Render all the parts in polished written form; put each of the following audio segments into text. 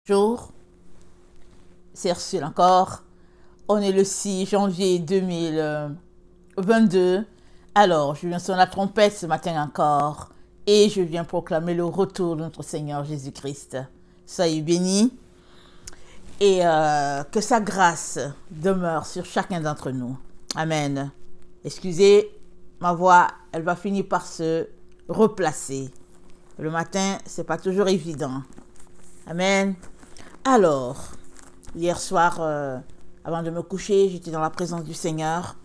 Bonjour, c'est Ursule encore. On est le 6 janvier 2022. Alors, je viens sonner la trompette ce matin encore et je viens proclamer le retour de notre Seigneur Jésus-Christ. Soyez bénis et que sa grâce demeure sur chacun d'entre nous. Amen. Excusez, ma voix, elle va finir par se replacer. Le matin, c'est pas toujours évident. Amen. Alors, hier soir, avant de me coucher, j'étais dans la présence du Seigneur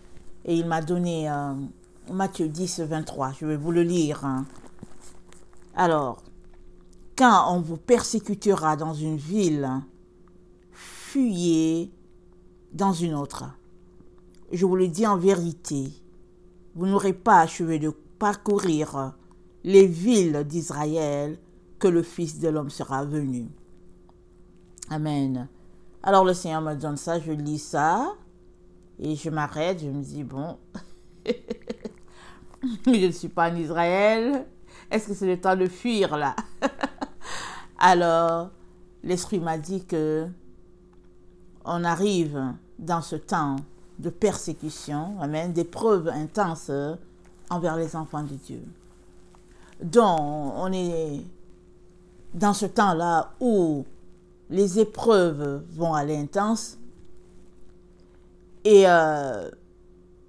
et il m'a donné Matthieu 10, 23. Je vais vous le lire. Alors, quand on vous persécutera dans une ville, fuyez dans une autre. Je vous le dis en vérité, vous n'aurez pas achevé de parcourir les villes d'Israël que le Fils de l'homme sera venu. Amen. Alors le Seigneur me donne ça, je lis ça et je m'arrête, je me dis bon, je ne suis pas en Israël, est-ce que c'est le temps de fuir là? Alors l'Esprit m'a dit que on arrive dans ce temps de persécution, amen, d'épreuves intenses envers les enfants de Dieu. Donc on est dans ce temps-là où les épreuves vont aller intenses et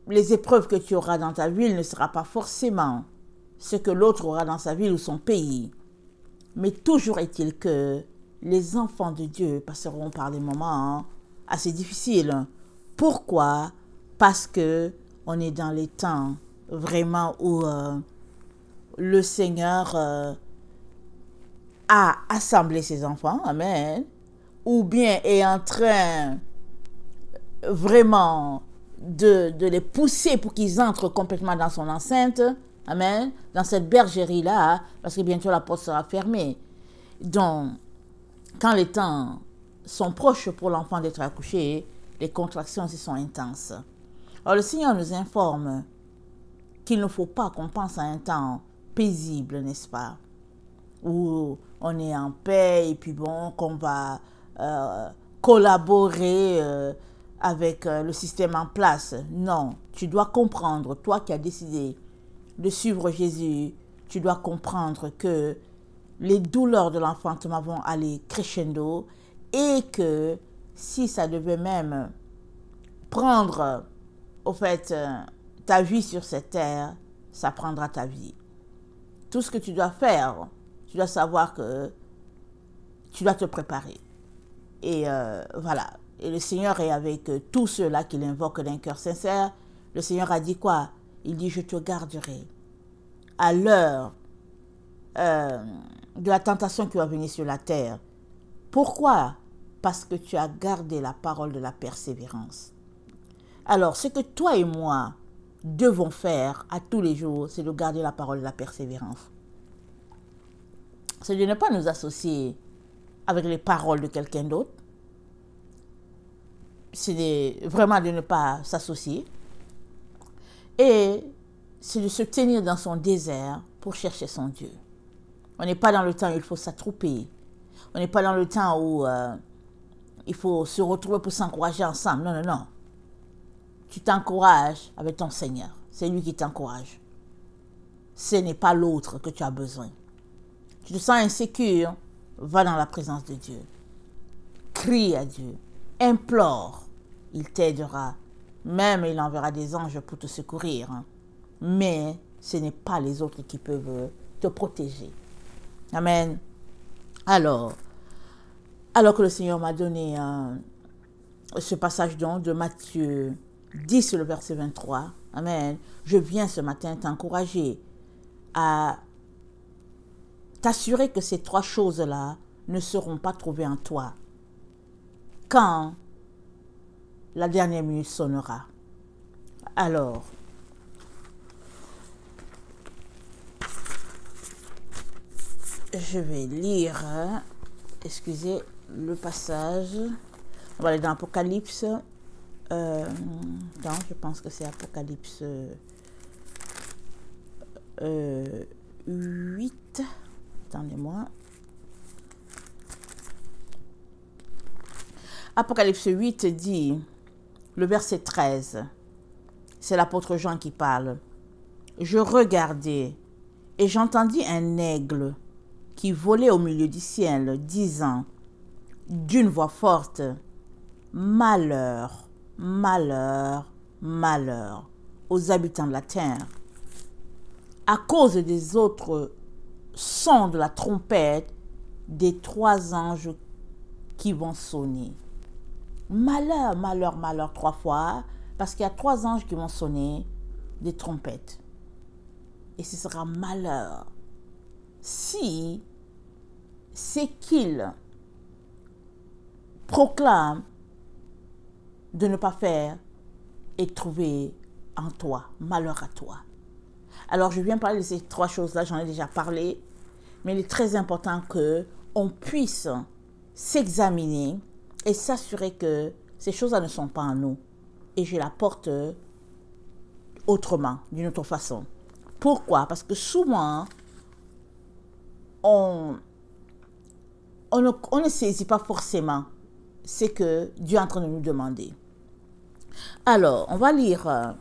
les épreuves que tu auras dans ta ville ne sera pas forcément ce que l'autre aura dans sa ville ou son pays. Mais toujours est-il que les enfants de Dieu passeront par des moments assez difficiles. Pourquoi? Parce que on est dans les temps vraiment où le Seigneur a assemblé ses enfants, amen, ou bien est en train vraiment de les pousser pour qu'ils entrent complètement dans son enceinte, amen, dans cette bergerie-là, parce que bientôt la porte sera fermée. Donc, quand les temps sont proches pour l'enfant d'être accouché, les contractions sont intenses. Alors, le Seigneur nous informe qu'il ne faut pas qu'on pense à un temps paisible, n'est-ce pas? Où on est en paix et puis bon, qu'on va collaborer avec le système en place. Non, tu dois comprendre, toi qui as décidé de suivre Jésus, tu dois comprendre que les douleurs de l'enfantement vont aller crescendo et que si ça devait même prendre, au fait, ta vie sur cette terre, ça prendra ta vie. Tout ce que tu dois faire, tu dois savoir que tu dois te préparer. Et voilà. Et le Seigneur est avec tous ceux-là qui l'invoquent d'un cœur sincère. Le Seigneur a dit quoi? Il dit, je te garderai à l'heure de la tentation qui va venir sur la terre. Pourquoi? Parce que tu as gardé la parole de la persévérance. Alors, ce que toi et moi devons faire à tous les jours, c'est de garder la parole de la persévérance. C'est de ne pas nous associer avec les paroles de quelqu'un d'autre. C'est vraiment de ne pas s'associer. Et c'est de se tenir dans son désert pour chercher son Dieu. On n'est pas dans le temps où il faut s'attrouper. On n'est pas dans le temps où il faut se retrouver pour s'encourager ensemble. Non, non, non. Tu t'encourages avec ton Seigneur. C'est lui qui t'encourage. Ce n'est pas l'autre que tu as besoin. Tu te sens insécure, va dans la présence de Dieu. Crie à Dieu. Implore. Il t'aidera. Même il enverra des anges pour te secourir. Mais ce n'est pas les autres qui peuvent te protéger. Amen. Alors que le Seigneur m'a donné ce passage donc de Matthieu 10, le verset 23. Amen. Je viens ce matin t'encourager à t'assurer que ces trois choses-là ne seront pas trouvées en toi quand la dernière minute sonnera. Alors, je vais lire, excusez, le passage. On va aller dans Apocalypse. Non, je pense que c'est Apocalypse 8. Attendez-moi. Apocalypse 8 dit, le verset 13, c'est l'apôtre Jean qui parle. Je regardai et j'entendis un aigle qui volait au milieu du ciel, disant d'une voix forte, malheur, malheur, malheur aux habitants de la terre, à cause des autres sons de la trompette des 3 anges qui vont sonner. Malheur, malheur, malheur 3 fois, parce qu'il y a 3 anges qui vont sonner des trompettes. Et ce sera malheur si c'est qu'ils proclament de ne pas faire et trouver en toi, malheur à toi. Alors je viens parler de ces 3 choses-là, j'en ai déjà parlé, mais il est très important qu'on puisse s'examiner et s'assurer que ces choses-là ne sont pas en nous. Et je la porte autrement, d'une autre façon. Pourquoi? Parce que souvent, on ne saisit pas forcément ce que Dieu est en train de nous demander. Alors, on va lire,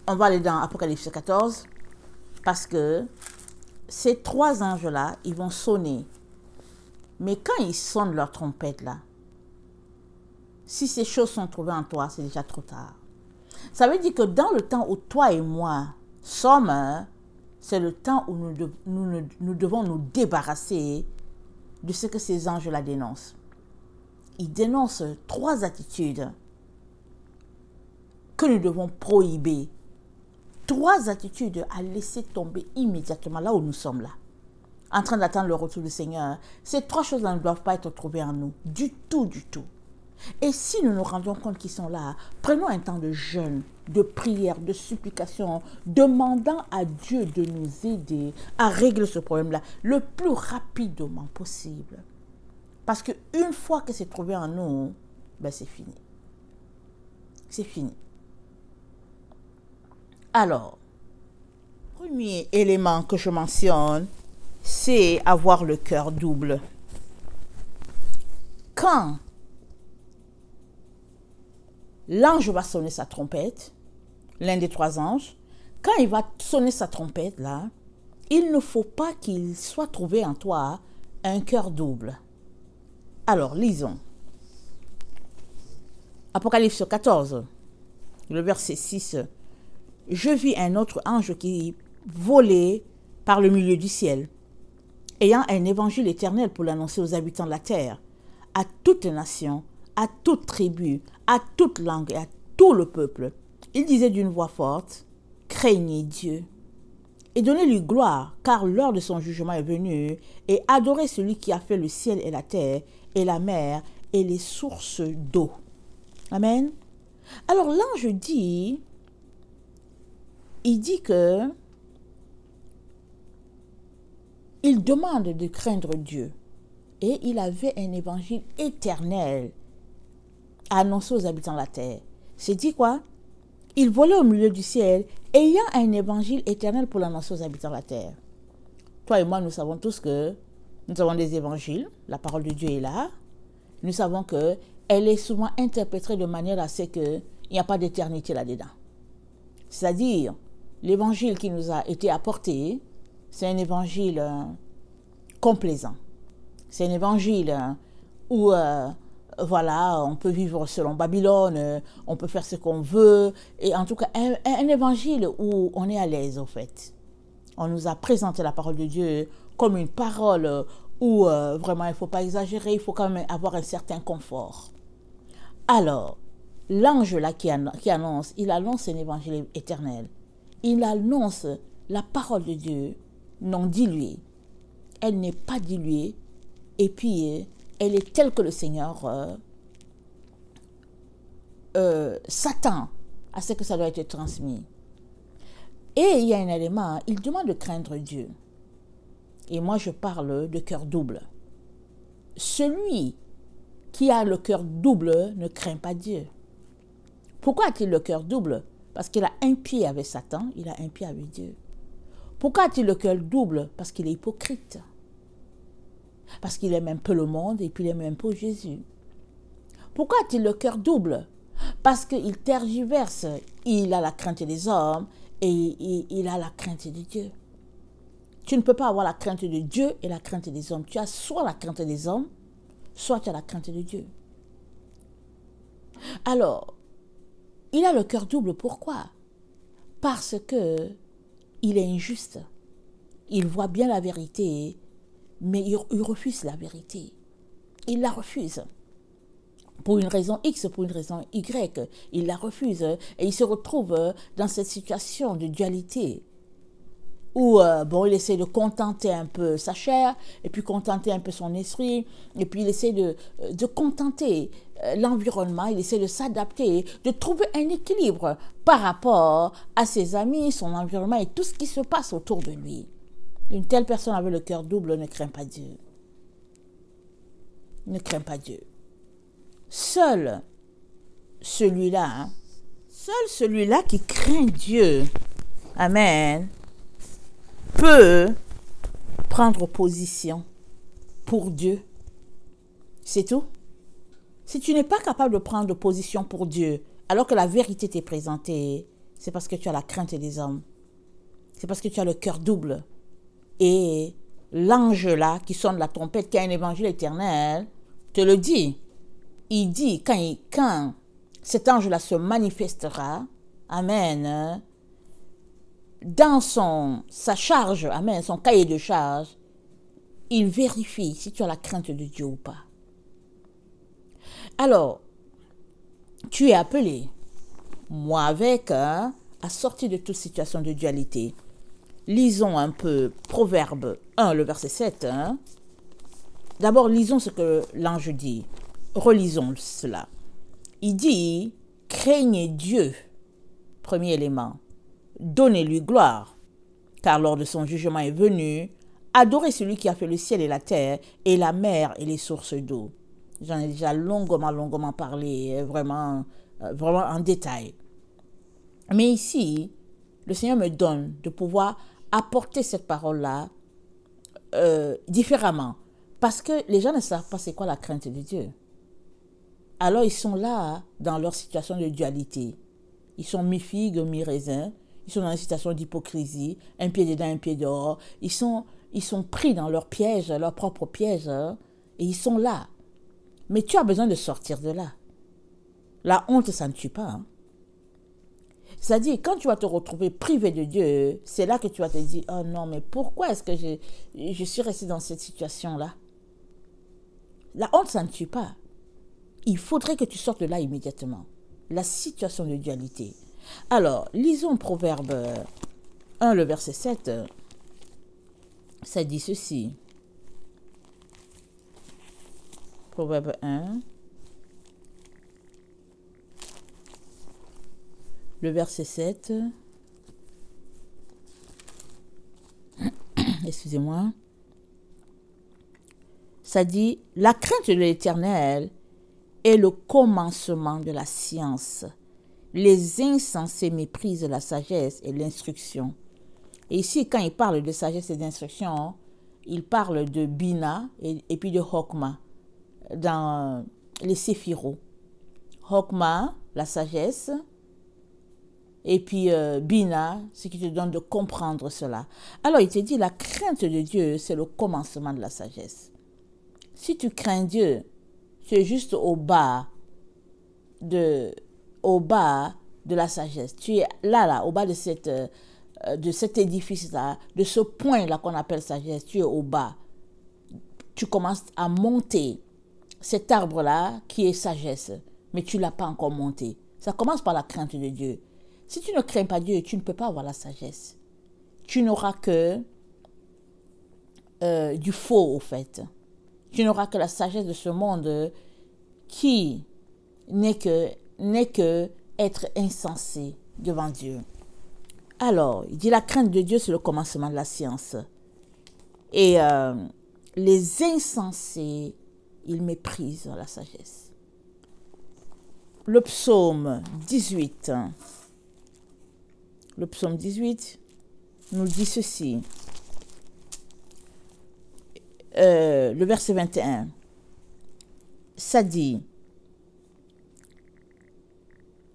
on va aller dans Apocalypse 14, parce que ces 3 anges-là, ils vont sonner. Mais quand ils sonnent leur trompette là, si ces choses sont trouvées en toi, c'est déjà trop tard. Ça veut dire que dans le temps où toi et moi sommes, c'est le temps où nous devons nous débarrasser de ce que ces anges-là dénoncent. Ils dénoncent 3 attitudes que nous devons prohiber. 3 attitudes à laisser tomber immédiatement là où nous sommes là, en train d'attendre le retour du Seigneur. Ces 3 choses-là ne doivent pas être trouvées en nous, du tout, du tout. Et si nous nous rendons compte qu'ils sont là, prenons un temps de jeûne, de prière, de supplication, demandant à Dieu de nous aider à régler ce problème-là le plus rapidement possible. Parce qu'une fois que c'est trouvé en nous, ben c'est fini. C'est fini. Alors, premier élément que je mentionne, c'est avoir le cœur double. Quand l'ange va sonner sa trompette, l'un des 3 anges, quand il va sonner sa trompette, là, il ne faut pas qu'il soit trouvé en toi un cœur double. Alors, lisons. Apocalypse 14, le verset 6. Je vis un autre ange qui volait par le milieu du ciel, ayant un évangile éternel pour l'annoncer aux habitants de la terre, à toute nation, à toute tribu, à toute langue et à tout le peuple. Il disait d'une voix forte, « Craignez Dieu et donnez-lui gloire, car l'heure de son jugement est venue, et adorez celui qui a fait le ciel et la terre, et la mer, et les sources d'eau. » Amen. Alors l'ange dit, il dit que il demande de craindre Dieu, et il avait un évangile éternel à annoncer aux habitants de la terre. C'est dit quoi? Il volait au milieu du ciel, ayant un évangile éternel pour l'annoncer aux habitants de la terre. Toi et moi, nous savons tous que nous avons des évangiles, la parole de Dieu est là. Nous savons qu'elle est souvent interprétée de manière à ce qu'il n'y a pas d'éternité là-dedans. C'est-à-dire, l'évangile qui nous a été apporté, c'est un évangile complaisant. C'est un évangile où voilà, on peut vivre selon Babylone, on peut faire ce qu'on veut, et en tout cas, un évangile où on est à l'aise, au fait. On nous a présenté la parole de Dieu comme une parole où vraiment il ne faut pas exagérer, il faut quand même avoir un certain confort. Alors, l'ange là qui annonce, il annonce un évangile éternel. Il annonce la parole de Dieu non diluée. Elle n'est pas diluée, et puis elle est telle que le Seigneur s'attend à ce que ça doit être transmis. Et il y a un élément, il demande de craindre Dieu. Et moi, je parle de cœur double. Celui qui a le cœur double ne craint pas Dieu. Pourquoi a-t-il le cœur double? Parce qu'il a un pied avec Satan, il a un pied avec Dieu. Pourquoi a-t-il le cœur double? Parce qu'il est hypocrite. Parce qu'il aime un peu le monde et puis il aime un peu Jésus. Pourquoi a-t-il le cœur double? Parce qu'il tergiverse. Il a la crainte des hommes et il a la crainte de Dieu. Tu ne peux pas avoir la crainte de Dieu et la crainte des hommes. Tu as soit la crainte des hommes, soit tu as la crainte de Dieu. Alors, il a le cœur double. Pourquoi? Parce que il est injuste. Il voit bien la vérité, mais il refuse la vérité. Il la refuse. Pour une raison X, pour une raison Y, il la refuse. Et il se retrouve dans cette situation de dualité où il essaie de contenter un peu sa chair, et puis contenter un peu son esprit, et puis il essaie de contenter l'environnement, il essaie de s'adapter, de trouver un équilibre par rapport à ses amis, son environnement et tout ce qui se passe autour de lui. Une telle personne avec le cœur double ne craint pas Dieu. Ne craint pas Dieu. Seul celui-là qui craint Dieu, amen, peut prendre position pour Dieu. C'est tout. Si tu n'es pas capable de prendre position pour Dieu, alors que la vérité t'est présentée, c'est parce que tu as la crainte des hommes. C'est parce que tu as le cœur double. Et l'ange là, qui sonne la trompette, qui a un évangile éternel, te le dit. Il dit, quand cet ange-là se manifestera, amen, dans sa charge, amen, son cahier de charge, il vérifie si tu as la crainte de Dieu ou pas. Alors, tu es appelé, moi avec, à sortir de toute situation de dualité. Lisons un peu Proverbe 1, le verset 7. D'abord, lisons ce que l'ange dit. Relisons cela. Il dit, craignez Dieu, premier élément. Donnez-lui gloire, car lors de son jugement est venu, adorez celui qui a fait le ciel et la terre, et la mer et les sources d'eau. J'en ai déjà longuement parlé, vraiment en détail. Mais ici, le Seigneur me donne de pouvoir apporter cette parole-là différemment. Parce que les gens ne savent pas c'est quoi la crainte de Dieu. Alors ils sont là dans leur situation de dualité. Ils sont mi-figue, mi-raisin. Ils sont dans une situation d'hypocrisie, un pied dedans, un pied dehors. Ils sont pris dans leur piège, leur propre piège, et ils sont là. Mais tu as besoin de sortir de là. La honte, ça ne tue pas. C'est-à-dire, quand tu vas te retrouver privé de Dieu, c'est là que tu vas te dire, oh non, mais pourquoi est-ce que je suis resté dans cette situation-là? La honte, ça ne tue pas. Il faudrait que tu sortes de là immédiatement. La situation de dualité. Alors, lisons Proverbe 1, le verset 7. Ça dit ceci. Proverbe 1. Le verset 7. Excusez-moi. Ça dit, la crainte de l'Éternel est le commencement de la science. Les insensés méprisent la sagesse et l'instruction. Et ici, quand il parle de sagesse et d'instruction, il parle de Bina et puis de Hokma dans les Séphiro. Hokma, la sagesse, et puis Bina, ce qui te donne de comprendre cela. Alors, il te dit, la crainte de Dieu, c'est le commencement de la sagesse. Si tu crains Dieu, tu es juste au bas de la sagesse. Tu es là, au bas de cet édifice-là, de ce point-là qu'on appelle sagesse. Tu es au bas. Tu commences à monter cet arbre-là qui est sagesse, mais tu ne l'as pas encore monté. Ça commence par la crainte de Dieu. Si tu ne crains pas Dieu, tu ne peux pas avoir la sagesse. Tu n'auras que du faux, au fait. Tu n'auras que la sagesse de ce monde qui n'est que être insensé devant Dieu. Alors, il dit la crainte de Dieu, c'est le commencement de la science. Et les insensés, ils méprisent la sagesse. Le psaume 18. Le psaume 18 nous dit ceci. le verset 21, ça dit,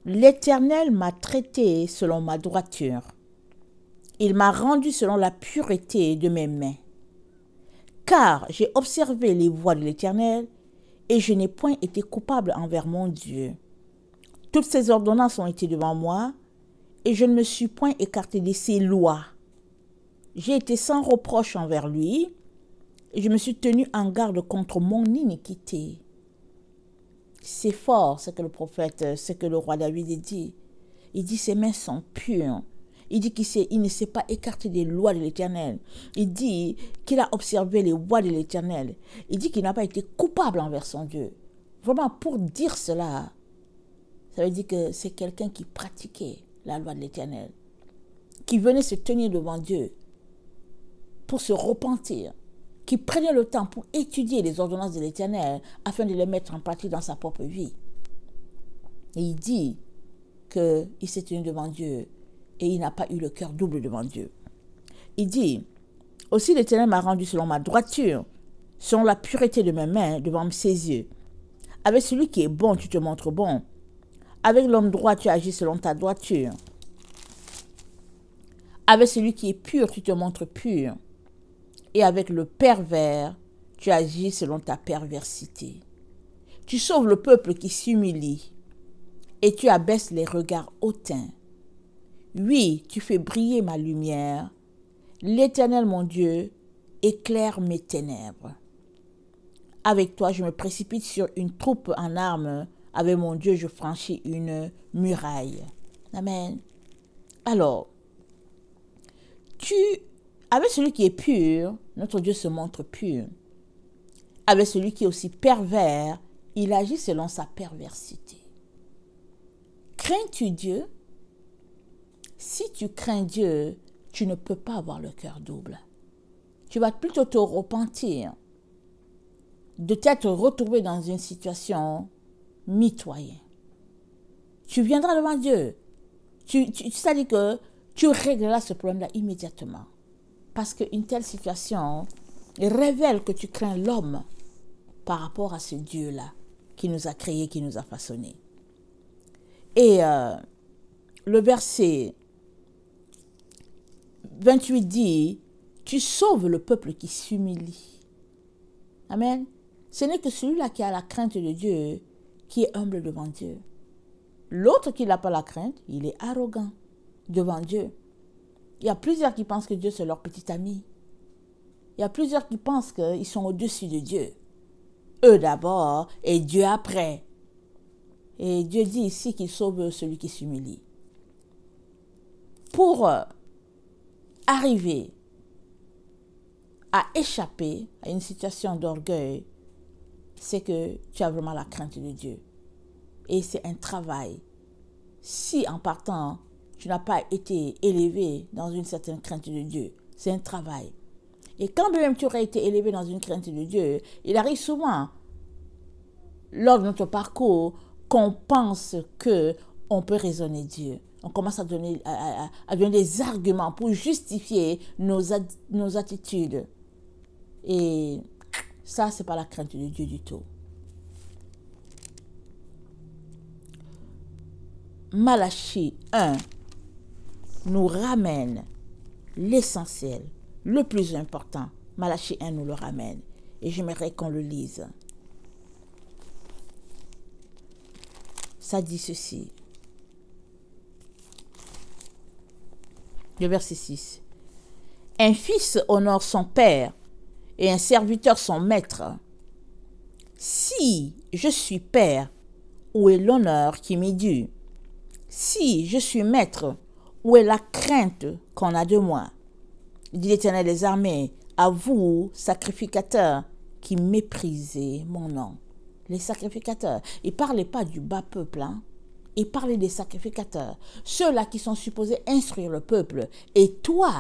l'Éternel m'a traité selon ma droiture. Il m'a rendu selon la pureté de mes mains. Car j'ai observé les voies de l'Éternel et je n'ai point été coupable envers mon Dieu. Toutes ses ordonnances ont été devant moi et je ne me suis point écarté de ses lois. J'ai été sans reproche envers lui et je me suis tenu en garde contre mon iniquité. C'est fort ce que le prophète, ce que le roi David dit. Il dit ses mains sont pures. Il dit qu'il ne s'est pas écarté des lois de l'Éternel. Il dit qu'il a observé les voies de l'Éternel. Il dit qu'il n'a pas été coupable envers son Dieu. Vraiment, pour dire cela, ça veut dire que c'est quelqu'un qui pratiquait la loi de l'Éternel, qui venait se tenir devant Dieu pour se repentir, qui prenait le temps pour étudier les ordonnances de l'Éternel afin de les mettre en pratique dans sa propre vie. Et il dit qu'il s'est tenu devant Dieu et il n'a pas eu le cœur double devant Dieu. Il dit, aussi l'Éternel m'a rendu selon ma droiture, selon la pureté de mes mains devant ses yeux. Avec celui qui est bon, tu te montres bon. Avec l'homme droit, tu agis selon ta droiture. Avec celui qui est pur, tu te montres pur. Et avec le pervers, tu agis selon ta perversité. Tu sauves le peuple qui s'humilie et tu abaisses les regards hautains. Oui, tu fais briller ma lumière. L'Éternel, mon Dieu, éclaire mes ténèbres. Avec toi, je me précipite sur une troupe en armes. Avec mon Dieu, je franchis une muraille. Amen. Alors, avec celui qui est pur, notre Dieu se montre pur. Avec celui qui est aussi pervers, il agit selon sa perversité. Crains-tu Dieu? Si tu crains Dieu, tu ne peux pas avoir le cœur double. Tu vas plutôt te repentir de t'être retrouvé dans une situation mitoyenne. Tu viendras devant Dieu. C'est-à-dire que tu régleras ce problème-là immédiatement. Parce qu'une telle situation révèle que tu crains l'homme par rapport à ce Dieu-là qui nous a créés, qui nous a façonnés. Et le verset 28 dit, tu sauves le peuple qui s'humilie. Amen. Ce n'est que celui-là qui a la crainte de Dieu qui est humble devant Dieu. L'autre qui n'a pas la crainte, il est arrogant devant Dieu. Il y a plusieurs qui pensent que Dieu c'est leur petit ami. Il y a plusieurs qui pensent qu'ils sont au-dessus de Dieu. Eux d'abord et Dieu après. Et Dieu dit ici qu'il sauve celui qui s'humilie. Pour arriver à échapper à une situation d'orgueil, c'est que tu as vraiment la crainte de Dieu. Et c'est un travail. Si en partant, tu n'as pas été élevé dans une certaine crainte de Dieu, c'est un travail. Et quand même tu aurais été élevé dans une crainte de Dieu, il arrive souvent, lors de notre parcours, qu'on pense qu'on peut raisonner Dieu. On commence à donner des arguments pour justifier nos attitudes. Et ça, ce n'est pas la crainte de Dieu du tout. Malachie 1 nous ramène l'essentiel, le plus important. Malachie 1 nous le ramène. Et j'aimerais qu'on le lise. Ça dit ceci. Le verset 6. Un fils honore son père et un serviteur son maître. Si je suis père, où est l'honneur qui m'est dû? Si je suis maître, où est la crainte qu'on a de moi? Dit l'Éternel des armées, à vous, sacrificateurs, qui méprisez mon nom. Les sacrificateurs, il ne parlait pas du bas peuple, hein? Il parlait des sacrificateurs, ceux-là qui sont supposés instruire le peuple. Et toi,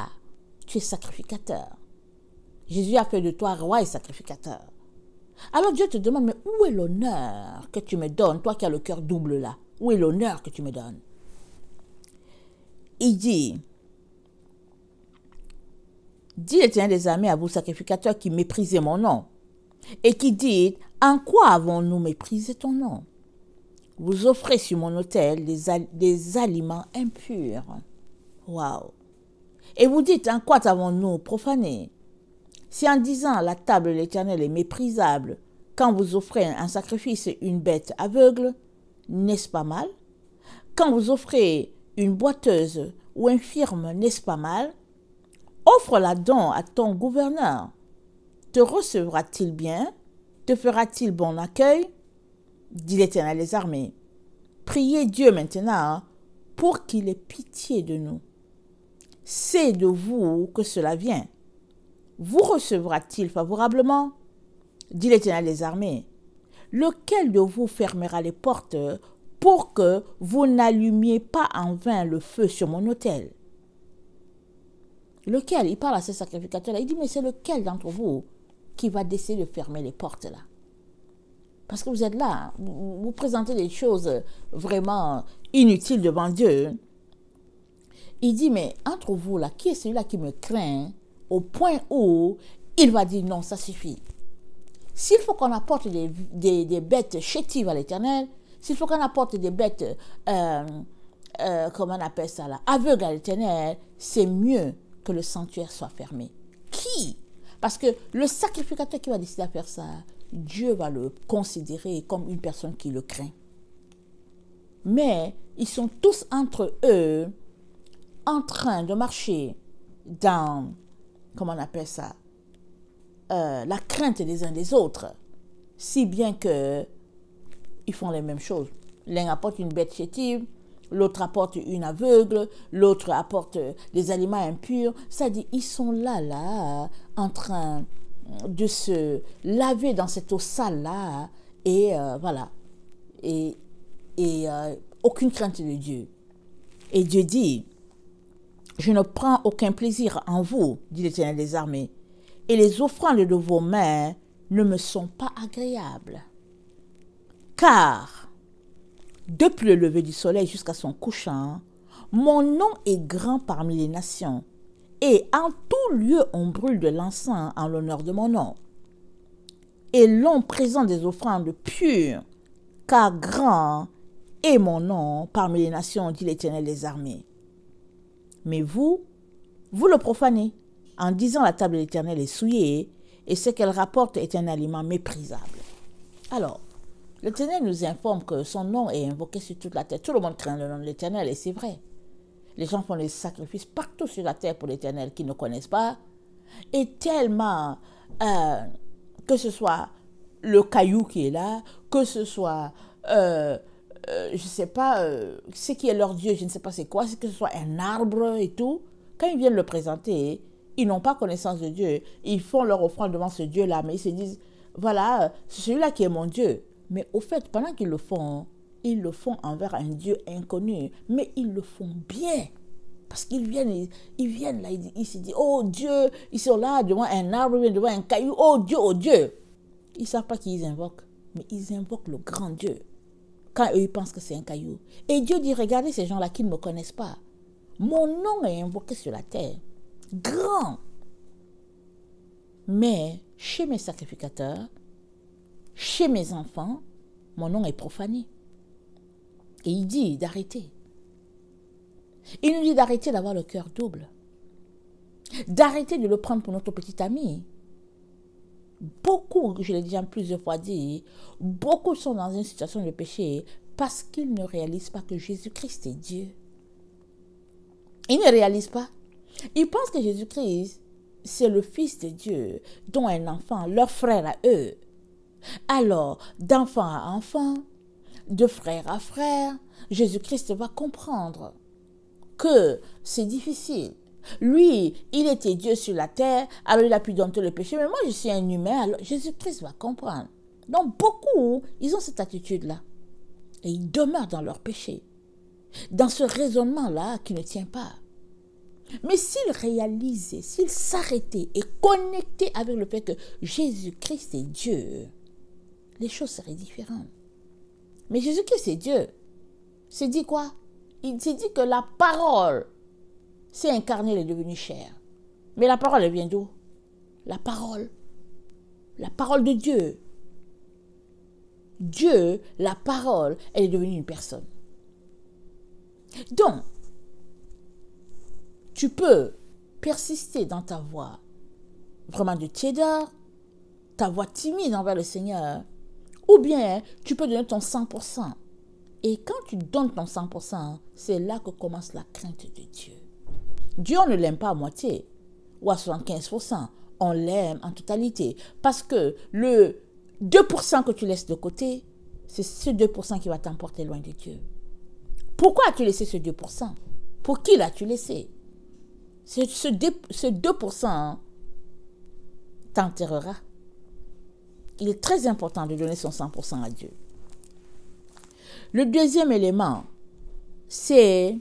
tu es sacrificateur. Jésus a fait de toi roi et sacrificateur. Alors Dieu te demande, mais où est l'honneur que tu me donnes, toi qui as le cœur double là? Où est l'honneur que tu me donnes? Il dit, dit l'Éternel des armées à vous sacrificateurs qui méprisez mon nom, et qui dites, en quoi avons-nous méprisé ton nom? Vous offrez sur mon autel des aliments impurs. Waouh! Et vous dites, en quoi avons-nous profané? Si en disant, la table de l'Éternel est méprisable, quand vous offrez un sacrifice, une bête aveugle, n'est-ce pas mal? Quand vous offrez une boiteuse ou infirme, n'est-ce pas mal? Offre-la donc à ton gouverneur. Te recevra-t-il bien? Te fera-t-il bon accueil? Dit l'Éternel des armées. Priez Dieu maintenant pour qu'il ait pitié de nous. C'est de vous que cela vient. Vous recevra-t-il favorablement? Dit l'Éternel des armées. Lequel de vous fermera les portes pour que vous n'allumiez pas en vain le feu sur mon autel? Lequel? Il parle à ces sacrificateurs-là. Il dit, mais c'est lequel d'entre vous qui va décider de fermer les portes là? Parce que vous êtes là, vous présentez des choses vraiment inutiles devant Dieu. Il dit, mais entre vous là, qui est celui-là qui me craint au point où il va dire, non, ça suffit. S'il faut qu'on apporte des bêtes chétives à l'Éternel, s'il faut qu'on apporte des bêtes, comment on appelle ça là, aveugles à l'Éternel, c'est mieux que le sanctuaire soit fermé. Qui? Parce que le sacrificateur qui va décider à faire ça, Dieu va le considérer comme une personne qui le craint. Mais ils sont tous entre eux en train de marcher dans, comment on appelle ça, la crainte des uns des autres, si bien que ils font les mêmes choses. L'un apporte une bête chétive, l'autre apporte une aveugle, l'autre apporte des aliments impurs. Ça dit, ils sont là, en train de se laver dans cette eau sale-là, et voilà. Et aucune crainte de Dieu. Et Dieu dit, je ne prends aucun plaisir en vous, dit l'Éternel des armées, et les offrandes de vos mains ne me sont pas agréables. Car, depuis le lever du soleil jusqu'à son couchant, mon nom est grand parmi les nations, et en tout lieu on brûle de l'encens en l'honneur de mon nom. Et l'on présente des offrandes pures, car grand est mon nom parmi les nations, dit l'Éternel des armées. Mais vous le profanez, en disant la table de l'Éternel est souillée, et ce qu'elle rapporte est un aliment méprisable. Alors, l'Éternel nous informe que son nom est invoqué sur toute la terre. Tout le monde craint le nom de l'Éternel, et c'est vrai. Les gens font des sacrifices partout sur la terre pour l'Éternel qu'ils ne connaissent pas. Et tellement, que ce soit le caillou qui est là, que ce soit, je ne sais pas, ce qui est leur Dieu, je ne sais pas c'est quoi, que ce soit un arbre et tout, quand ils viennent le présenter, ils n'ont pas connaissance de Dieu. Ils font leur offrande devant ce Dieu-là, mais ils se disent, voilà, c'est celui-là qui est mon Dieu. Mais au fait, pendant qu'ils le font envers un Dieu inconnu, mais ils le font bien. Parce qu'ils viennent là, ils se disent, oh Dieu, ils sont là devant un arbre, devant un caillou, oh Dieu, oh Dieu. Ils ne savent pas qui ils invoquent, mais ils invoquent le grand Dieu. Quand eux, ils pensent que c'est un caillou. Et Dieu dit, regardez ces gens-là qui ne me connaissent pas. Mon nom est invoqué sur la terre. Grand. Mais chez mes sacrificateurs, chez mes enfants, mon nom est profané. Et il dit d'arrêter. Il nous dit d'arrêter d'avoir le cœur double. D'arrêter de le prendre pour notre petit ami. Beaucoup, je l'ai déjà plusieurs fois dit, beaucoup sont dans une situation de péché parce qu'ils ne réalisent pas que Jésus-Christ est Dieu. Ils ne réalisent pas. Ils pensent que Jésus-Christ, c'est le Fils de Dieu, dont un enfant, leur frère à eux. Alors, d'enfant à enfant, de frère à frère, Jésus-Christ va comprendre que c'est difficile. Lui, il était Dieu sur la terre, alors il a pu dompter le péché, mais moi je suis un humain, alors Jésus-Christ va comprendre. Donc beaucoup, ils ont cette attitude-là. Et ils demeurent dans leur péché, dans ce raisonnement-là qui ne tient pas. Mais s'ils réalisaient, s'ils s'arrêtaient et connectaient avec le fait que Jésus-Christ est Dieu, les choses seraient différentes. Mais Jésus-Christ est Dieu. C'est dit quoi? Il s'est dit que la parole s'est incarnée, elle est devenue chair. Mais la parole, elle vient d'où? La parole de Dieu. Dieu, la parole, elle est devenue une personne. Donc, tu peux persister dans ta voix vraiment de tiédeur, ta voix timide envers le Seigneur, ou bien tu peux donner ton 100%. Et quand tu donnes ton 100%, c'est là que commence la crainte de Dieu. Dieu, on ne l'aime pas à moitié ou à 75%. On l'aime en totalité. Parce que le 2% que tu laisses de côté, c'est ce 2% qui va t'emporter loin de Dieu. Pourquoi as-tu laissé ce 2%? Pour qui l'as-tu laissé? Ce 2% t'enterrera. Il est très important de donner son 100% à Dieu. Le deuxième élément, c'est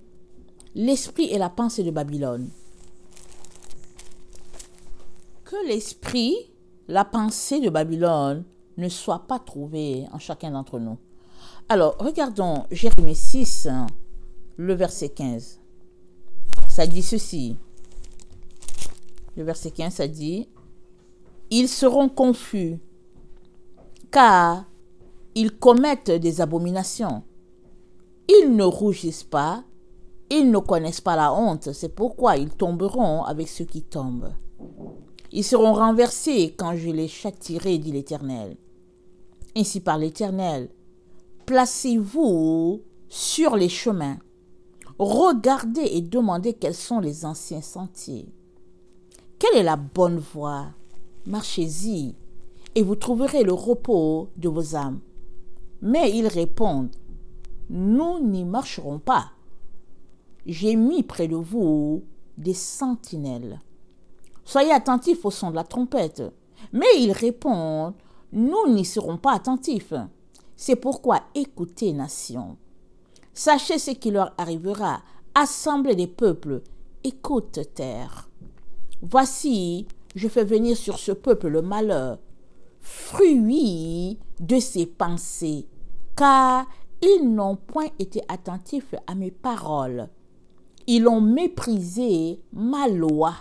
l'esprit et la pensée de Babylone. Que l'esprit, la pensée de Babylone ne soit pas trouvée en chacun d'entre nous. Alors, regardons Jérémie 6, le verset 15. Ça dit ceci. Le verset 15, ça dit « Ils seront confus, car ils commettent des abominations. Ils ne rougissent pas, ils ne connaissent pas la honte. C'est pourquoi ils tomberont avec ceux qui tombent. Ils seront renversés quand je les châtierai, dit l'Éternel. Ainsi par l'Éternel, placez-vous sur les chemins. Regardez et demandez quels sont les anciens sentiers. Quelle est la bonne voie? Marchez-y, et vous trouverez le repos de vos âmes. Mais ils répondent, nous n'y marcherons pas. J'ai mis près de vous des sentinelles. Soyez attentifs au son de la trompette. Mais ils répondent, nous n'y serons pas attentifs. C'est pourquoi écoutez, nations. Sachez ce qui leur arrivera. Assemblée des peuples, écoute, terre. Voici, je fais venir sur ce peuple le malheur, fruit de ses pensées, car ils n'ont point été attentifs à mes paroles. Ils ont méprisé ma loi.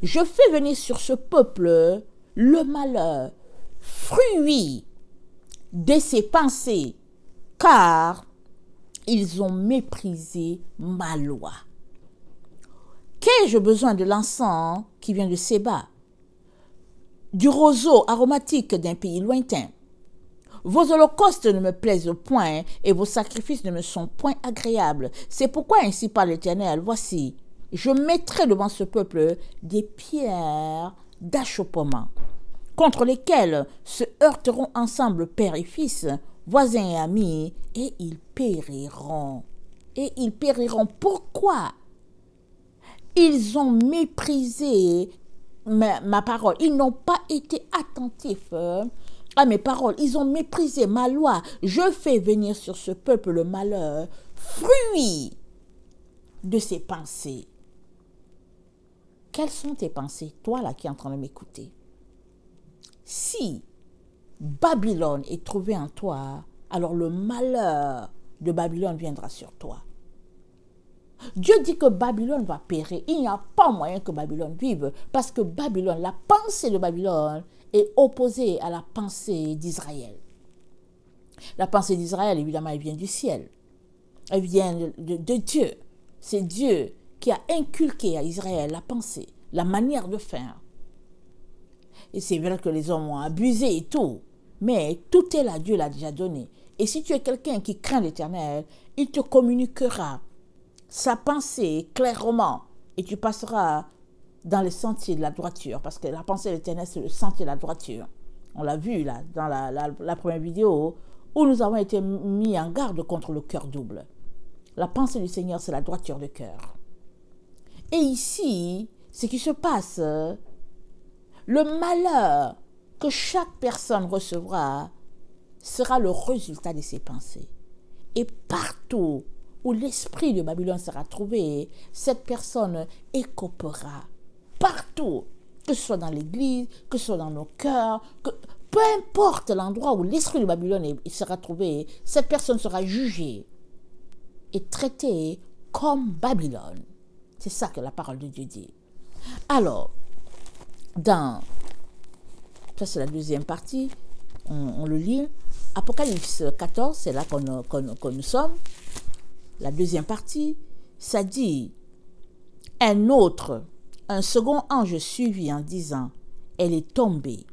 Je fais venir sur ce peuple le malheur, fruit de ses pensées, car ils ont méprisé ma loi. Qu'ai-je besoin de l'encens qui vient de Séba, du roseau aromatique d'un pays lointain? Vos holocaustes ne me plaisent point et vos sacrifices ne me sont point agréables. C'est pourquoi ainsi parle l'Éternel, voici, je mettrai devant ce peuple des pierres d'achoppement, contre lesquelles se heurteront ensemble père et fils, voisins et amis, et ils périront. Et ils périront. Pourquoi? Ils ont méprisé ma parole. Ils n'ont pas été attentifs à mes paroles. Ils ont méprisé ma loi. Je fais venir sur ce peuple le malheur, fruit de ses pensées. Quelles sont tes pensées, toi là qui es en train de m'écouter? Si Babylone est trouvé en toi, alors le malheur de Babylone viendra sur toi. Dieu dit que Babylone va périr. Il n'y a pas moyen que Babylone vive parce que Babylone, la pensée de Babylone est opposée à la pensée d'Israël. La pensée d'Israël, évidemment, elle vient du ciel. Elle vient de Dieu. C'est Dieu qui a inculqué à Israël la pensée, la manière de faire. Et c'est vrai que les hommes ont abusé et tout, mais tout est là, Dieu l'a déjà donné. Et si tu es quelqu'un qui craint l'Éternel, il te communiquera sa pensée clairement et tu passeras dans le sentier de la droiture, parce que la pensée de l'Éternel, c'est le sentier de la droiture. On l'a vu là, dans la première vidéo, où nous avons été mis en garde contre le cœur double. La pensée du Seigneur, c'est la droiture de cœur. Et ici, ce qui se passe, le malheur que chaque personne recevra sera le résultat de ses pensées. Et partout où l'esprit de Babylone sera trouvé, cette personne écopera. Partout, que ce soit dans l'église, que ce soit dans nos cœurs, peu importe l'endroit où l'esprit de Babylone sera trouvé, cette personne sera jugée et traitée comme Babylone. C'est ça que la parole de Dieu dit. Alors, ça c'est la deuxième partie, on le lit. Apocalypse 14, c'est là qu'on nous sommes. La deuxième partie, ça dit, un second ange suivit en disant, elle est tombée,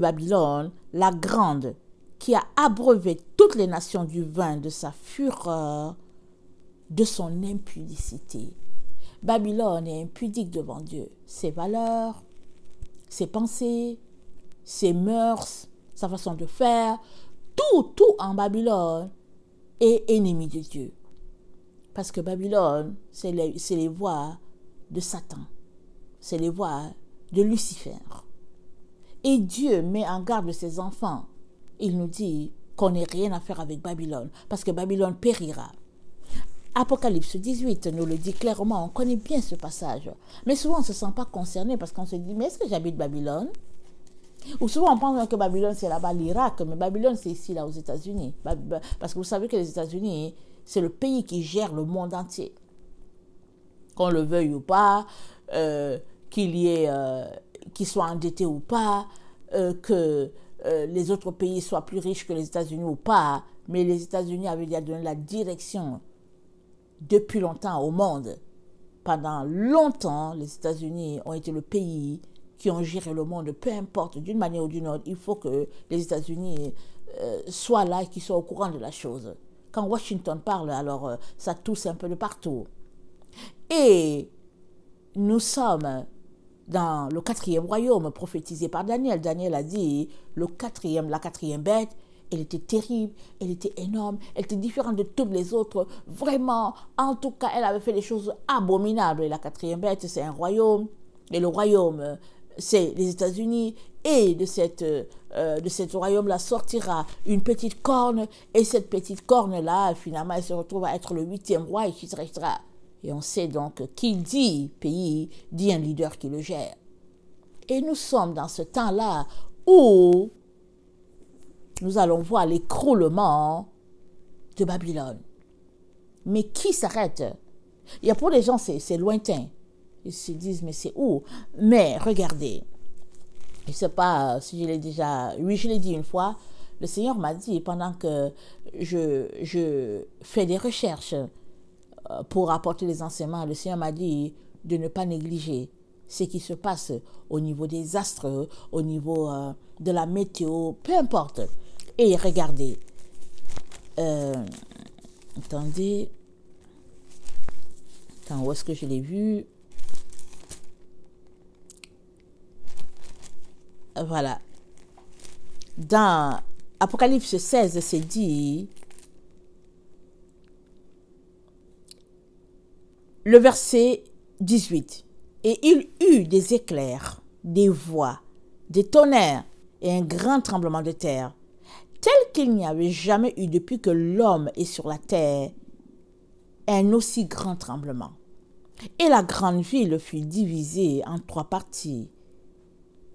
Babylone, la grande, qui a abreuvé toutes les nations du vin de sa fureur, de son impudicité. Babylone est impudique devant Dieu. Ses valeurs, ses pensées, ses mœurs, sa façon de faire, tout en Babylone est ennemi de Dieu. Parce que Babylone, c'est les voies de Satan. C'est les voies de Lucifer. Et Dieu met en garde ses enfants. Il nous dit qu'on n'ait rien à faire avec Babylone, parce que Babylone périra. Apocalypse 18 nous le dit clairement, on connaît bien ce passage. Mais souvent, on ne se sent pas concerné parce qu'on se dit, mais est-ce que j'habite Babylone? Ou souvent, on pense que Babylone, c'est là-bas l'Irak, mais Babylone, c'est ici, là, aux États-Unis. Parce que vous savez que les États-Unis, c'est le pays qui gère le monde entier. Qu'on le veuille ou pas, qu'ils soient endettés ou pas, que les autres pays soient plus riches que les États-Unis ou pas, mais les États-Unis avaient déjà donné la direction depuis longtemps au monde. Pendant longtemps, les États-Unis ont été le pays qui ont géré le monde, peu importe, d'une manière ou d'une autre. Il faut que les États-Unis soient là et qu'ils soient au courant de la chose. Quand Washington parle, alors ça tousse un peu de partout. Et nous sommes dans le 4e royaume prophétisé par Daniel. Daniel a dit, la quatrième bête, elle était terrible, elle était énorme, elle était différente de toutes les autres. Vraiment, en tout cas, elle avait fait des choses abominables. Et la 4e bête, c'est un royaume. Et le royaume, c'est les États-Unis. Et de cet royaume-là sortira une petite corne. Et cette petite corne-là, finalement, elle se retrouve à être le 8e roi, etc., etc. Et on sait donc qui dit pays, dit un leader qui le gère. Et nous sommes dans ce temps-là où nous allons voir l'écroulement de Babylone. Mais qui s'arrête? Il y a pour les gens, c'est lointain. Ils se disent, mais c'est où? Mais regardez, je ne sais pas si je l'ai déjà... Oui, je l'ai dit une fois. Le Seigneur m'a dit, pendant que je fais des recherches pour apporter les enseignements, le Seigneur m'a dit de ne pas négliger ce qui se passe au niveau des astres, au niveau de la météo, peu importe. Et regardez, attendez, où est-ce que je l'ai vu? Voilà. Dans Apocalypse 16, c'est dit, le verset 18, et il eut des éclairs, des voix, des tonnerres et un grand tremblement de terre, tel qu'il n'y avait jamais eu depuis que l'homme est sur la terre, un aussi grand tremblement. Et la grande ville fut divisée en 3 parties,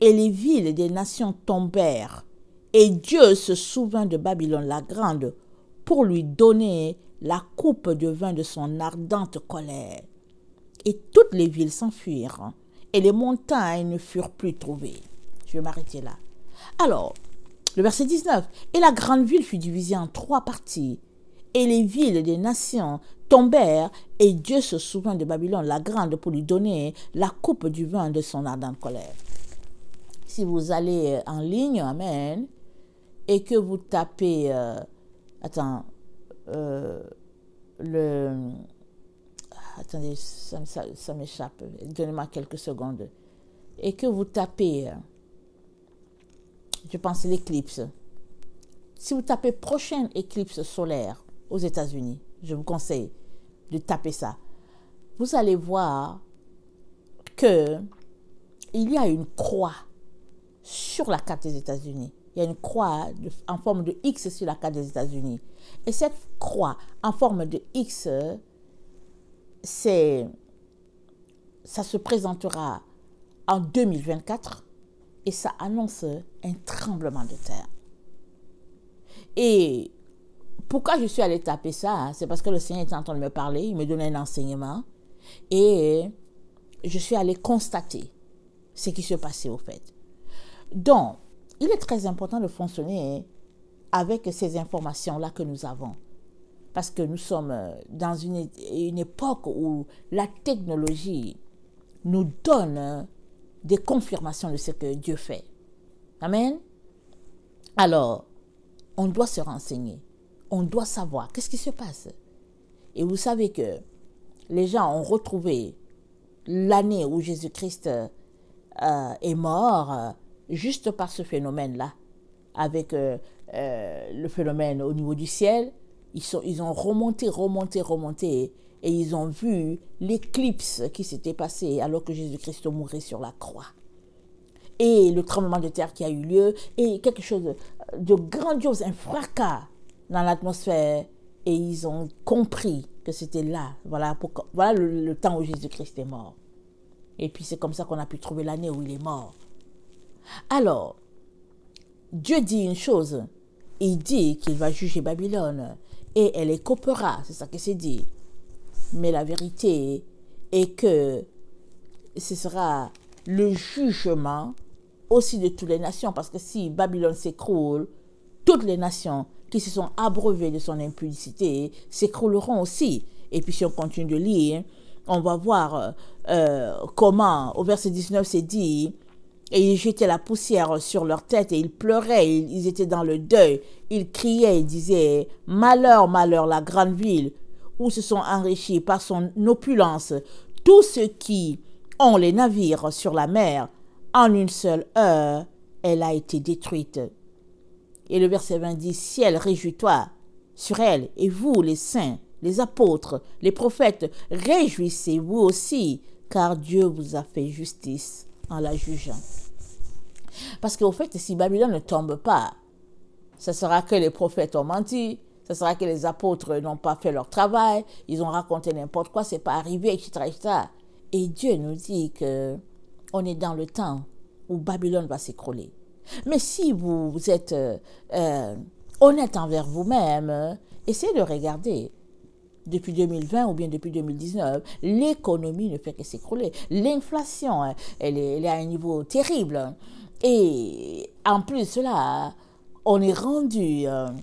et les villes des nations tombèrent, et Dieu se souvint de Babylone la grande pour lui donner la coupe de vin de son ardente colère. Et toutes les villes s'enfuirent, et les montagnes ne furent plus trouvées. Je vais m'arrêter là. Alors, le verset 19. Et la grande ville fut divisée en 3 parties, et les villes des nations tombèrent, et Dieu se souvint de Babylone la grande pour lui donner la coupe du vin de son ardente colère. Si vous allez en ligne, amen, et que vous tapez, attendez, ça m'échappe, donnez-moi quelques secondes, et que vous tapez, je pense l'éclipse, si vous tapez prochaine éclipse solaire aux États-Unis, je vous conseille de taper ça, vous allez voir que il y a une croix sur la carte des États-Unis. Il y a une croix en forme de X sur la carte des États-Unis. Et cette croix en forme de X, ça se présentera en 2024 et ça annonce un tremblement de terre. Et pourquoi je suis allée taper ça? C'est parce que le Seigneur était en train de me parler, il me donnait un enseignement. Et je suis allée constater ce qui se passait au fait. Donc, il est très important de fonctionner avec ces informations-là que nous avons. Parce que nous sommes dans une époque où la technologie nous donne des confirmations de ce que Dieu fait. Amen. Alors, on doit se renseigner. On doit savoir qu'est-ce qui se passe. Et vous savez que les gens ont retrouvé l'année où Jésus-Christ est mort juste par ce phénomène-là. Avec le phénomène au niveau du ciel, ils ont remonté, et ils ont vu l'éclipse qui s'était passée alors que Jésus-Christ mourait sur la croix. Et le tremblement de terre qui a eu lieu, et quelque chose de grandiose, un fracas dans l'atmosphère, et ils ont compris que c'était là, voilà le temps où Jésus-Christ est mort. Et puis c'est comme ça qu'on a pu trouver l'année où il est mort. Alors, Dieu dit une chose, il dit qu'il va juger Babylone, et elle écopera, c'est ça que c'est dit. Mais la vérité est que ce sera le jugement aussi de toutes les nations, parce que si Babylone s'écroule, toutes les nations qui se sont abreuvées de son impudicité s'écrouleront aussi. Et puis si on continue de lire, on va voir comment, au verset 19, c'est dit, et ils jetaient la poussière sur leur tête et ils pleuraient, ils étaient dans le deuil, ils criaient, ils disaient, malheur, malheur, la grande ville, où se sont enrichis par son opulence tous ceux qui ont les navires sur la mer. En une seule heure, elle a été détruite. Et le verset 20 dit, ciel, réjouis-toi sur elle, et vous, les saints, les apôtres, les prophètes, réjouissez-vous aussi, car Dieu vous a fait justice en la jugeant. Parce qu'au fait, si Babylone ne tombe pas, ce sera que les prophètes ont menti, ce sera que les apôtres n'ont pas fait leur travail, ils ont raconté n'importe quoi, c'est pas arrivé, etc., etc. Et Dieu nous dit que on est dans le temps où Babylone va s'écrouler. Mais si vous êtes honnête envers vous-même, essayez de regarder. Depuis 2020 ou bien depuis 2019, l'économie ne fait que s'écrouler. L'inflation, elle est à un niveau terrible. Et en plus de cela, on est rendu à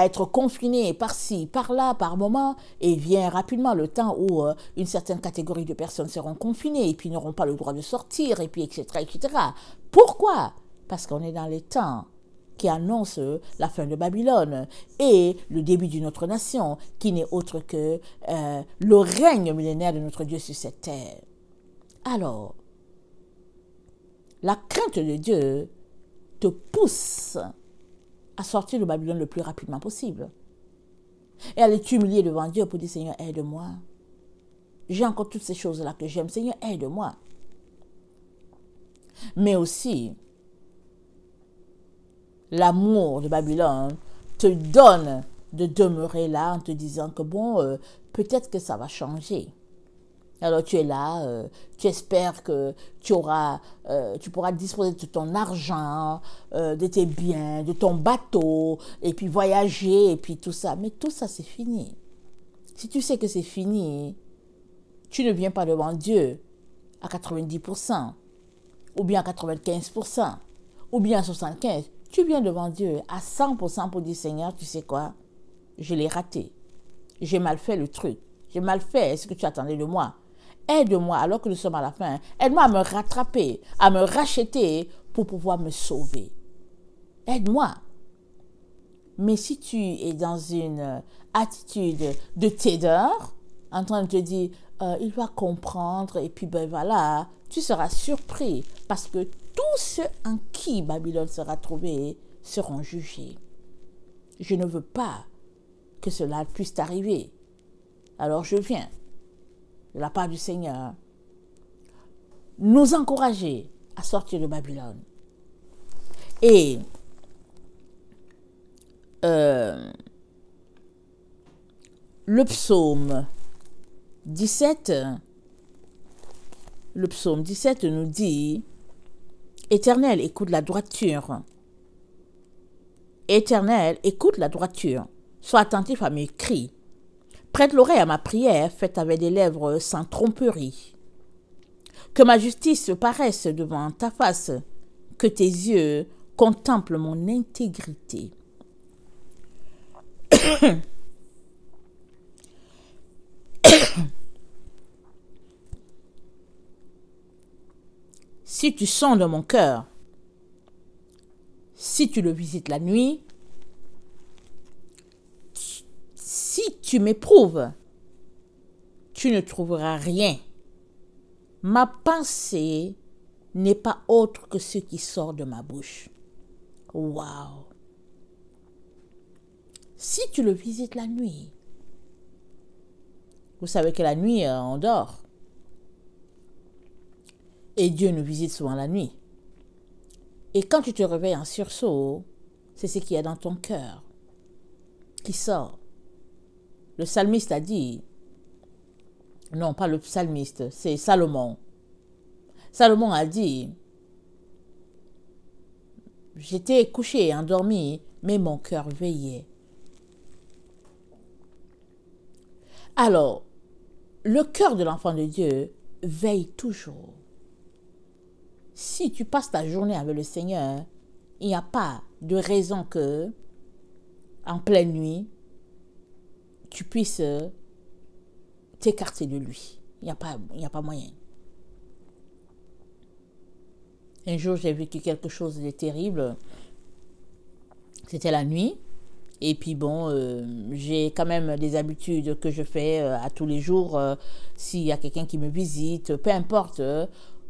être confiné par-ci, par-là, par moment, et vient rapidement le temps où une certaine catégorie de personnes seront confinées et puis n'auront pas le droit de sortir, et puis etc., etc. Pourquoi? Parce qu'on est dans les temps qui annonce la fin de Babylone et le début d'une autre nation qui n'est autre que le règne millénaire de notre Dieu sur cette terre. Alors, la crainte de Dieu te pousse à sortir de Babylone le plus rapidement possible et à aller t'humilier devant Dieu pour dire, Seigneur, aide-moi. J'ai encore toutes ces choses-là que j'aime. Seigneur, aide-moi. Mais aussi, l'amour de Babylone te donne de demeurer là en te disant que bon, peut-être que ça va changer. Alors tu es là, tu espères que tu pourras disposer de ton argent, de tes biens, de ton bateau, et puis voyager, et puis tout ça. Mais tout ça, c'est fini. Si tu sais que c'est fini, tu ne viens pas devant Dieu à 90%, ou bien à 95%, ou bien à 75%. Tu viens devant Dieu à 100% pour dire, Seigneur, tu sais quoi? Je l'ai raté. J'ai mal fait le truc. J'ai mal fait ce que tu attendais de moi. Aide-moi, alors que nous sommes à la fin. Aide-moi à me rattraper, à me racheter pour pouvoir me sauver. Aide-moi. Mais si tu es dans une attitude de taideur, en train de te dire, il va comprendre, et puis ben voilà, tu seras surpris parce que tous ceux en qui Babylone sera trouvée seront jugés. Je ne veux pas que cela puisse t'arriver. Alors je viens, de la part du Seigneur, nous encourager à sortir de Babylone. Et le psaume 17 nous dit, Éternel, écoute la droiture. Éternel, écoute la droiture. Sois attentif à mes cris. Prête l'oreille à ma prière, faite avec des lèvres sans tromperie. Que ma justice paraisse devant ta face, que tes yeux contemplent mon intégrité. Si tu sondes mon cœur, si tu le visites la nuit, si tu m'éprouves, tu ne trouveras rien. Ma pensée n'est pas autre que ce qui sort de ma bouche. Waouh! Si tu le visites la nuit, vous savez que la nuit, on dort. Et Dieu nous visite souvent la nuit. Et quand tu te réveilles en sursaut, c'est ce qu'il y a dans ton cœur qui sort. Le psalmiste a dit, non, pas le psalmiste, c'est Salomon. Salomon a dit, j'étais couché et endormi, mais mon cœur veillait. Alors, le cœur de l'enfant de Dieu veille toujours. Si tu passes ta journée avec le Seigneur, il n'y a pas de raison que, en pleine nuit, tu puisses t'écarter de lui. Il n'y a pas moyen. Un jour, j'ai vécu quelque chose de terrible. C'était la nuit. Et puis bon, j'ai quand même des habitudes que je fais à tous les jours. S'il y a quelqu'un qui me visite, peu importe,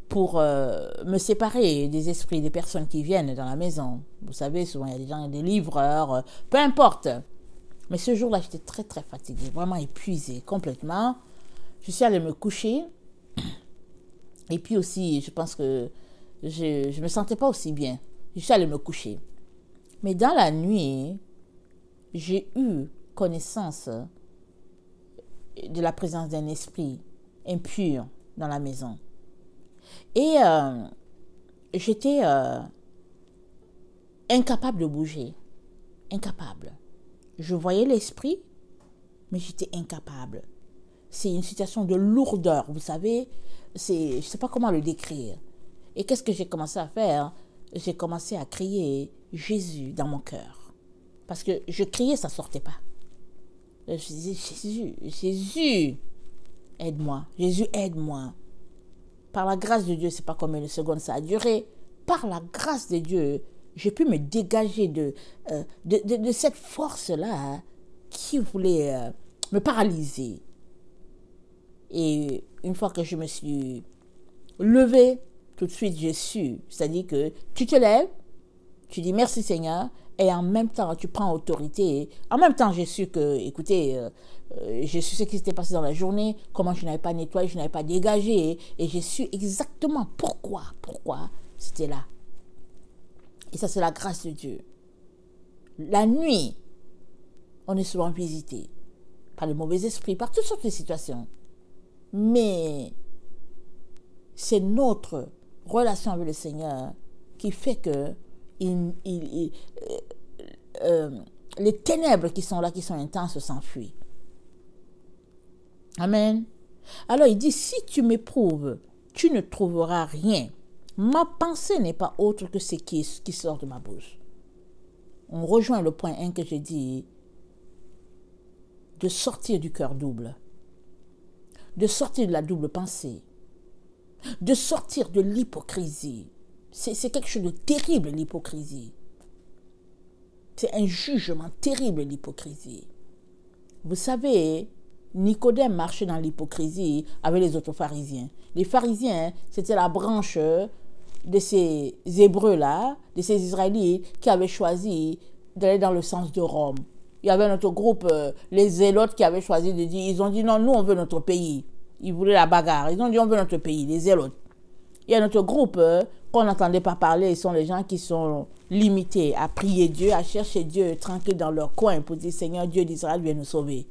pour me séparer des esprits, des personnes qui viennent dans la maison. Vous savez, souvent il y a des gens, des livreurs, peu importe. Mais ce jour-là, j'étais très très fatiguée, vraiment épuisée complètement. Je suis allée me coucher. Et puis aussi, je pense que je ne me sentais pas aussi bien. Je suis allée me coucher. Mais dans la nuit, j'ai eu connaissance de la présence d'un esprit impur dans la maison. Et j'étais incapable de bouger. Incapable. Je voyais l'esprit, mais j'étais incapable. C'est une situation de lourdeur, vous savez. Je ne sais pas comment le décrire. Et qu'est-ce que j'ai commencé à faire? J'ai commencé à crier Jésus dans mon cœur. Parce que je criais, ça ne sortait pas. Je disais, Jésus, Jésus, aide-moi. Jésus, aide-moi. Par la grâce de Dieu, c'est pas combien de secondes ça a duré. Par la grâce de Dieu, j'ai pu me dégager de cette force-là qui voulait me paralyser. Et une fois que je me suis levée, tout de suite j'ai su. C'est-à-dire que tu te lèves, tu dis merci Seigneur, et en même temps tu prends autorité. En même temps j'ai su que, écoutez, j'ai su ce qui s'était passé dans la journée, comment je n'avais pas nettoyé, je n'avais pas dégagé, et j'ai su exactement pourquoi c'était là. Et ça, c'est la grâce de Dieu. La nuit, on est souvent visité par les mauvais esprits, par toutes sortes de situations. Mais c'est notre relation avec le Seigneur qui fait que les ténèbres qui sont là, qui sont intenses, s'enfuient. Amen. Alors il dit, si tu m'éprouves, tu ne trouveras rien. Ma pensée n'est pas autre que ce qui sort de ma bouche. On rejoint le point 1 que j'ai dit, de sortir du cœur double, de sortir de la double pensée, de sortir de l'hypocrisie. C'est quelque chose de terrible, l'hypocrisie. C'est un jugement terrible, l'hypocrisie. Vous savez, Nicodème marchait dans l'hypocrisie avec les autres pharisiens. Les pharisiens, c'était la branche de ces Hébreux-là, de ces Israélites qui avaient choisi d'aller dans le sens de Rome. Il y avait notre groupe, les Zélotes, qui avaient choisi de dire, ils ont dit non, nous on veut notre pays. Ils voulaient la bagarre. Ils ont dit on veut notre pays, les Zélotes. Il y a notre groupe qu'on n'entendait pas parler, ce sont les gens qui sont limités à prier Dieu, à chercher Dieu tranquille dans leur coin pour dire Seigneur Dieu d'Israël, viens nous sauver.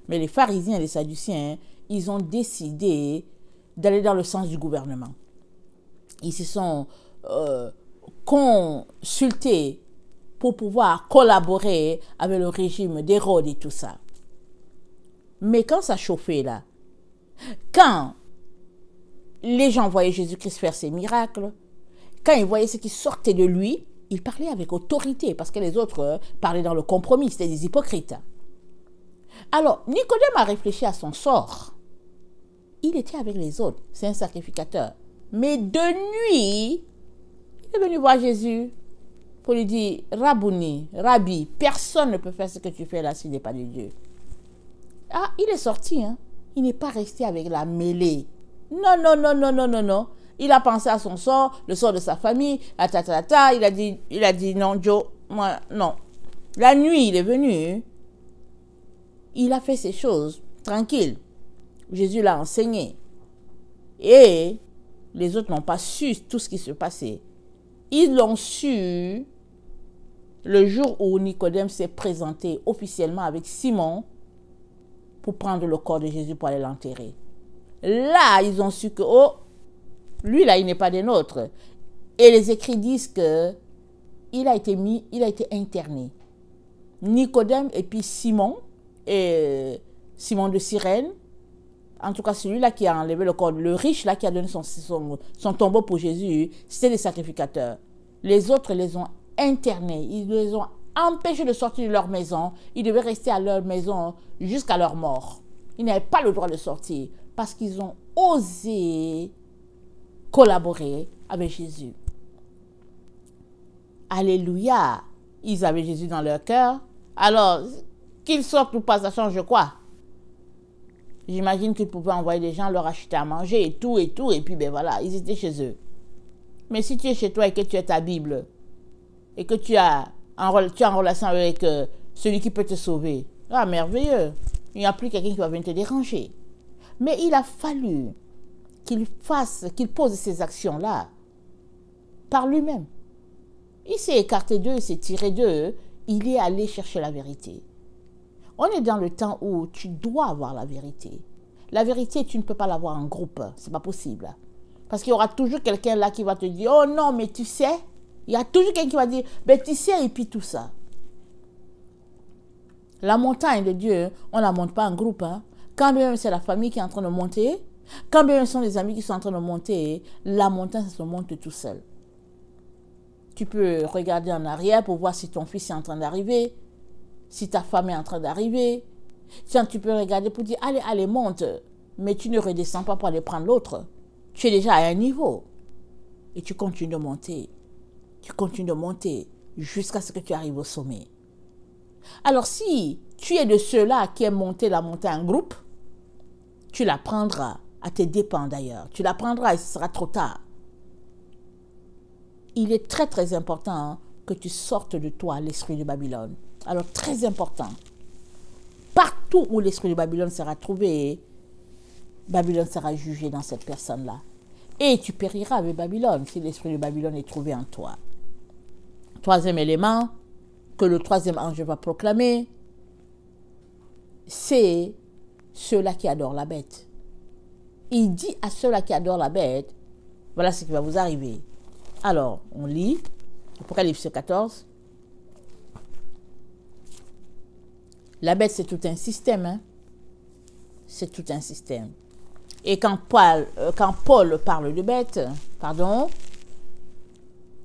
Mais les pharisiens et les sadduciens, ils ont décidé d'aller dans le sens du gouvernement. Ils se sont consultés pour pouvoir collaborer avec le régime d'Hérode et tout ça. Mais quand ça chauffait là, quand les gens voyaient Jésus-Christ faire ses miracles. Quand ils voyaient ce qui sortait de lui, ils parlaient avec autorité parce que les autres parlaient dans le compromis, c'était des hypocrites. Alors, Nicodème a réfléchi à son sort. Il était avec les autres, c'est un sacrificateur. Mais de nuit, il est venu voir Jésus pour lui dire, Rabouni, Rabbi, personne ne peut faire ce que tu fais là s'il n'est pas de Dieu. Ah, il est sorti, hein. Il n'est pas resté avec la mêlée. Non, non, non, non, non, non, non. Il a pensé à son sort, le sort de sa famille, il a dit non, Joe, moi, non. La nuit, il est venu. Il a fait ses choses, tranquille. Jésus l'a enseigné. Et les autres n'ont pas su tout ce qui se passait. Ils l'ont su le jour où Nicodème s'est présenté officiellement avec Simon pour prendre le corps de Jésus pour aller l'enterrer. Là, ils ont su que, oh, lui là, il n'est pas des nôtres. Et les écrits disent que il a été interné. Nicodème et puis Simon de Cyrène, en tout cas celui-là qui a enlevé le corps, le riche là qui a donné son tombeau pour Jésus, c'était des sacrificateurs. Les autres les ont internés, ils les ont empêchés de sortir de leur maison, ils devaient rester à leur maison jusqu'à leur mort. Ils n'avaient pas le droit de sortir parce qu'ils ont osé collaborer avec Jésus. Alléluia! Ils avaient Jésus dans leur cœur. Alors, qu'ils sortent ou pas, ça change quoi? J'imagine qu'ils pouvaient envoyer des gens leur acheter à manger et tout, et puis ben voilà, ils étaient chez eux. Mais si tu es chez toi et que tu as ta Bible, et que tu es en relation avec celui qui peut te sauver, ah, merveilleux! Il n'y a plus quelqu'un qui va venir te déranger. Mais il a fallu qu'il pose ces actions-là par lui-même. Il s'est écarté d'eux, il s'est tiré d'eux, il est allé chercher la vérité. On est dans le temps où tu dois avoir la vérité. La vérité, tu ne peux pas l'avoir en groupe, c'est pas possible. Parce qu'il y aura toujours quelqu'un là qui va te dire, oh non, mais tu sais, il y a toujours quelqu'un qui va dire, ben tu sais, et puis tout ça. La montagne de Dieu, on ne la monte pas en groupe. Hein. Quand bien c'est la famille qui est en train de monter, quand bien ce sont les amis qui sont en train de monter, la montagne, ça se monte tout seul. Tu peux regarder en arrière pour voir si ton fils est en train d'arriver, si ta femme est en train d'arriver. Tiens, tu peux regarder pour dire, allez, allez, monte. Mais tu ne redescends pas pour aller prendre l'autre. Tu es déjà à un niveau. Et tu continues de monter. Tu continues de monter jusqu'à ce que tu arrives au sommet. Alors si tu es de ceux-là qui aiment monter la montagne en groupe, tu la prendras à tes dépens d'ailleurs. Tu la prendras et ce sera trop tard. Il est très très important que tu sortes de toi l'esprit de Babylone. Alors très important. Partout où l'esprit de Babylone sera trouvé, Babylone sera jugé dans cette personne-là. Et tu périras avec Babylone si l'esprit de Babylone est trouvé en toi. Troisième élément que le troisième ange va proclamer, c'est ceux-là qui adorent la bête. Il dit à ceux-là qui adorent la bête, voilà ce qui va vous arriver. Alors, on lit, Apocalypse 14. La bête, c'est tout un système. Hein? C'est tout un système. Et quand Paul parle de bête,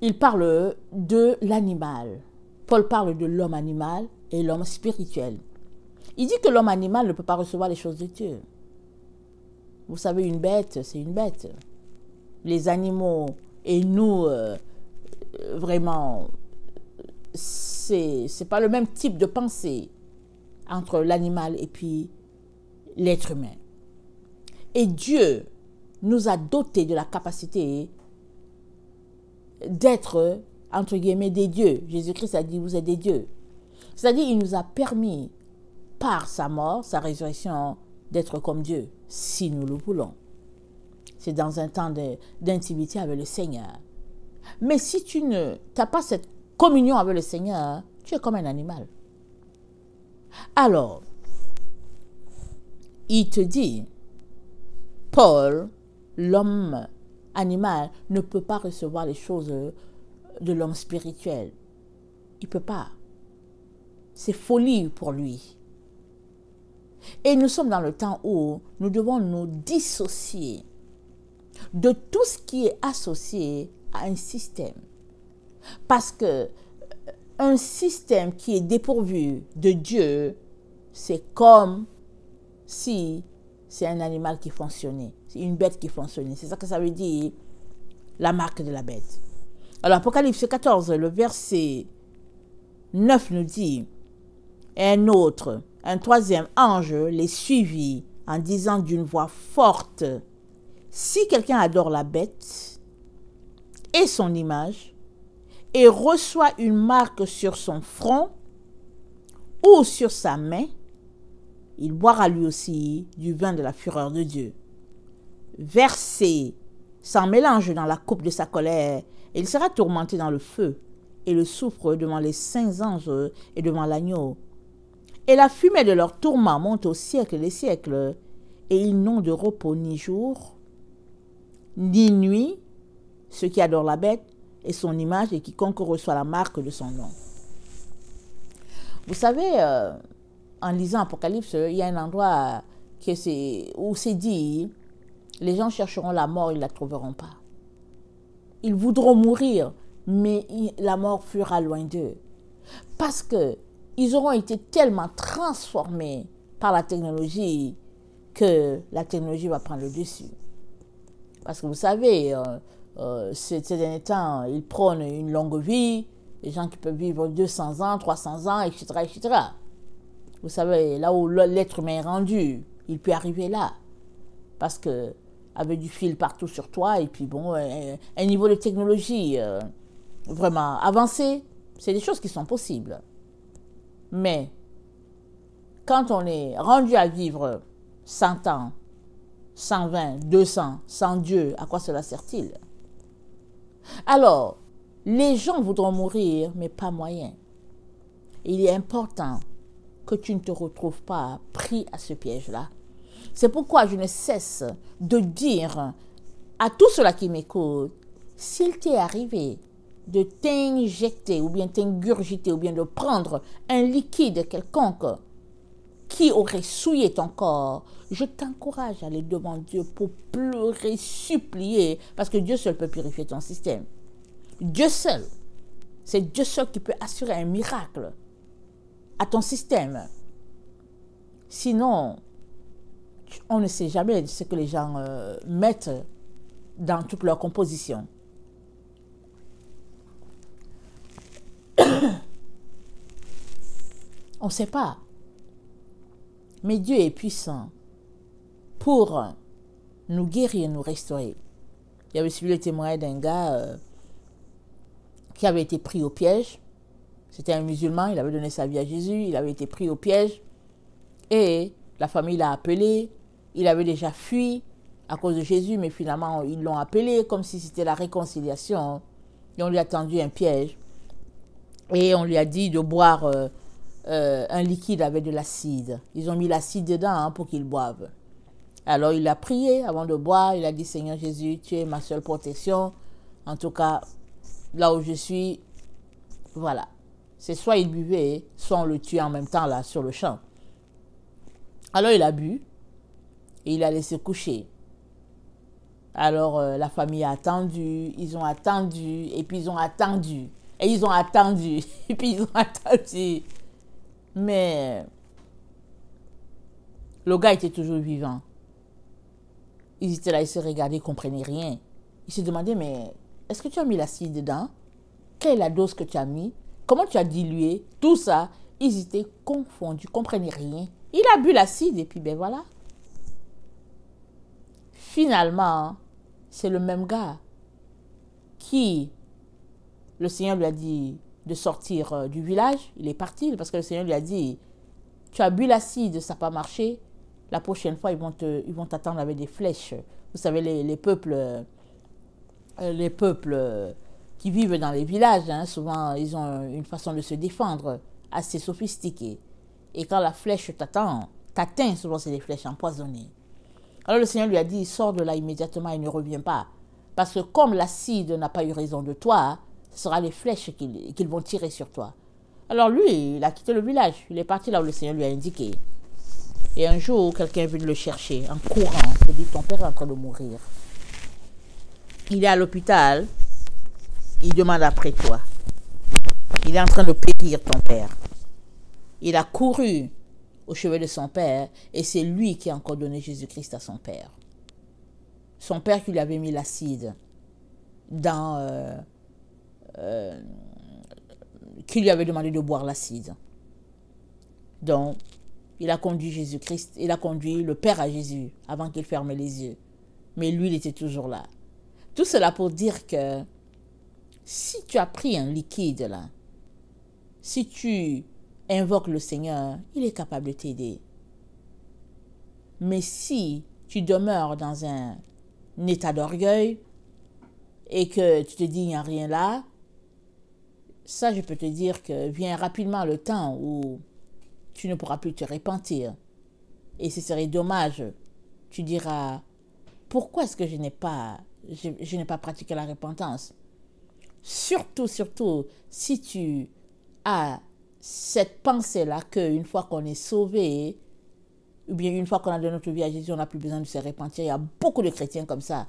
il parle de l'animal. Paul parle de l'homme animal et l'homme spirituel. Il dit que l'homme animal ne peut pas recevoir les choses de Dieu. Vous savez, une bête, c'est une bête. Les animaux et nous, vraiment, c'est pas le même type de pensée entre l'animal et puis l'être humain. Et Dieu nous a dotés de la capacité d'être, entre guillemets, des dieux. Jésus-Christ a dit, vous êtes des dieux. C'est-à-dire, il nous a permis, par sa mort, sa résurrection, d'être comme Dieu, si nous le voulons. C'est dans un temps d'intimité avec le Seigneur. Mais si tu n'as pas cette communion avec le Seigneur, tu es comme un animal. Alors, il te dit, Paul, l'homme animal, ne peut pas recevoir les choses de l'homme spirituel. Il ne peut pas. C'est folie pour lui. Et nous sommes dans le temps où nous devons nous dissocier. de tout ce qui est associé à un système. Parce que un système qui est dépourvu de Dieu, c'est comme si c'est un animal qui fonctionnait, c'est une bête qui fonctionnait. C'est ça que ça veut dire, la marque de la bête. Alors, Apocalypse 14, le verset 9 nous dit, un troisième ange les suivit en disant d'une voix forte, si quelqu'un adore la bête et son image et reçoit une marque sur son front ou sur sa main, il boira lui aussi du vin de la fureur de Dieu, versé sans mélange dans la coupe de sa colère, et il sera tourmenté dans le feu et le soufre devant les saints anges et devant l'agneau. Et la fumée de leur tourment monte au siècle des siècles, et ils n'ont de repos ni jour, ni nuit, ceux qui adorent la bête et son image, et quiconque reçoit la marque de son nom. Vous savez, en lisant Apocalypse, il y a un endroit où c'est dit, les gens chercheront la mort, ils ne la trouveront pas. Ils voudront mourir, mais la mort fuira loin d'eux. Parce qu'ils auront été tellement transformés par la technologie que la technologie va prendre le dessus. Parce que vous savez, ces derniers temps, ils prônent une longue vie, les gens qui peuvent vivre 200 ans, 300 ans, etc., etc. Vous savez, là où l'être humain est rendu, il peut arriver là. Parce que avec du fil partout sur toi, et puis bon, un niveau de technologie vraiment avancé, c'est des choses qui sont possibles. Mais quand on est rendu à vivre 100 ans, 120, 200, sans Dieu, à quoi cela sert-il? Alors, les gens voudront mourir, mais pas moyen. Il est important que tu ne te retrouves pas pris à ce piège-là. C'est pourquoi je ne cesse de dire à tous ceux-là qui m'écoutent, s'il t'est arrivé de t'injecter ou bien t'ingurgiter ou bien de prendre un liquide quelconque qui aurait souillé ton corps, je t'encourage à aller devant Dieu pour pleurer, supplier, parce que Dieu seul peut purifier ton système. Dieu seul, c'est Dieu seul qui peut assurer un miracle à ton système. Sinon, on ne sait jamais ce que les gens mettent dans toute leur composition. On ne sait pas. Mais Dieu est puissant pour nous guérir, nous restaurer. Il y avait suivi le témoignage d'un gars qui avait été pris au piège. C'était un musulman, il avait donné sa vie à Jésus, il avait été pris au piège. Et la famille l'a appelé. Il avait déjà fui à cause de Jésus, mais finalement, ils l'ont appelé comme si c'était la réconciliation. Et on lui a tendu un piège. Et on lui a dit de boire un liquide avec de l'acide. Ils ont mis l'acide dedans pour qu'il boive. Alors il a prié avant de boire. Il a dit, Seigneur Jésus, tu es ma seule protection. En tout cas, là où je suis, voilà. C'est soit il buvait, soit on le tuait en même temps là sur le champ. Alors il a bu et il a laissé coucher. Alors la famille a attendu, ils ont attendu, et puis ils ont attendu. Et ils ont attendu, et puis ils ont attendu. Mais le gars était toujours vivant. Ils étaient là, ils se regardaient, ils ne comprenaient rien. Ils se demandaient, mais est-ce que tu as mis l'acide dedans? Quelle est la dose que tu as mis? Comment tu as dilué? Tout ça, ils étaient confondus, ils ne comprenaient rien. Il a bu l'acide et puis ben voilà. Finalement, c'est le même gars qui, le Seigneur lui a dit de sortir du village. Il est parti parce que le Seigneur lui a dit, tu as bu l'acide, ça n'a pas marché. La prochaine fois, ils vont t'attendre avec des flèches. Vous savez, les peuples qui vivent dans les villages, souvent, ils ont une façon de se défendre assez sophistiquée. Et quand la flèche t'atteint, souvent, c'est des flèches empoisonnées. Alors le Seigneur lui a dit, sors de là immédiatement et ne reviens pas. Parce que comme l'acide n'a pas eu raison de toi, ce sera les flèches qu'ils vont tirer sur toi. Alors lui, il a quitté le village. Il est parti là où le Seigneur lui a indiqué. Et un jour, quelqu'un est venu le chercher en courant. Il dit, ton père est en train de mourir. il est à l'hôpital, il demande après toi. Il est en train de périr, ton père. Il a couru au chevet de son père et c'est lui qui a encore donné Jésus-Christ à son père. Son père qui lui avait mis l'acide qui lui avait demandé de boire l'acide. Donc, il a conduit Jésus-Christ, il a conduit le Père à Jésus avant qu'il ferme les yeux. Mais lui, il était toujours là. Tout cela pour dire que si tu as pris un liquide là, si tu invoques le Seigneur, il est capable de t'aider. Mais si tu demeures dans un état d'orgueil et que tu te dis il n'y a rien là, ça je peux te dire que vient rapidement le temps où tu ne pourras plus te repentir. Et ce serait dommage. Tu diras, pourquoi est-ce que je n'ai pas pratiqué la repentance? Surtout, si tu as cette pensée-là qu'une fois qu'on est sauvé, ou bien une fois qu'on a donné notre vie à Jésus, on n'a plus besoin de se repentir. Il y a beaucoup de chrétiens comme ça.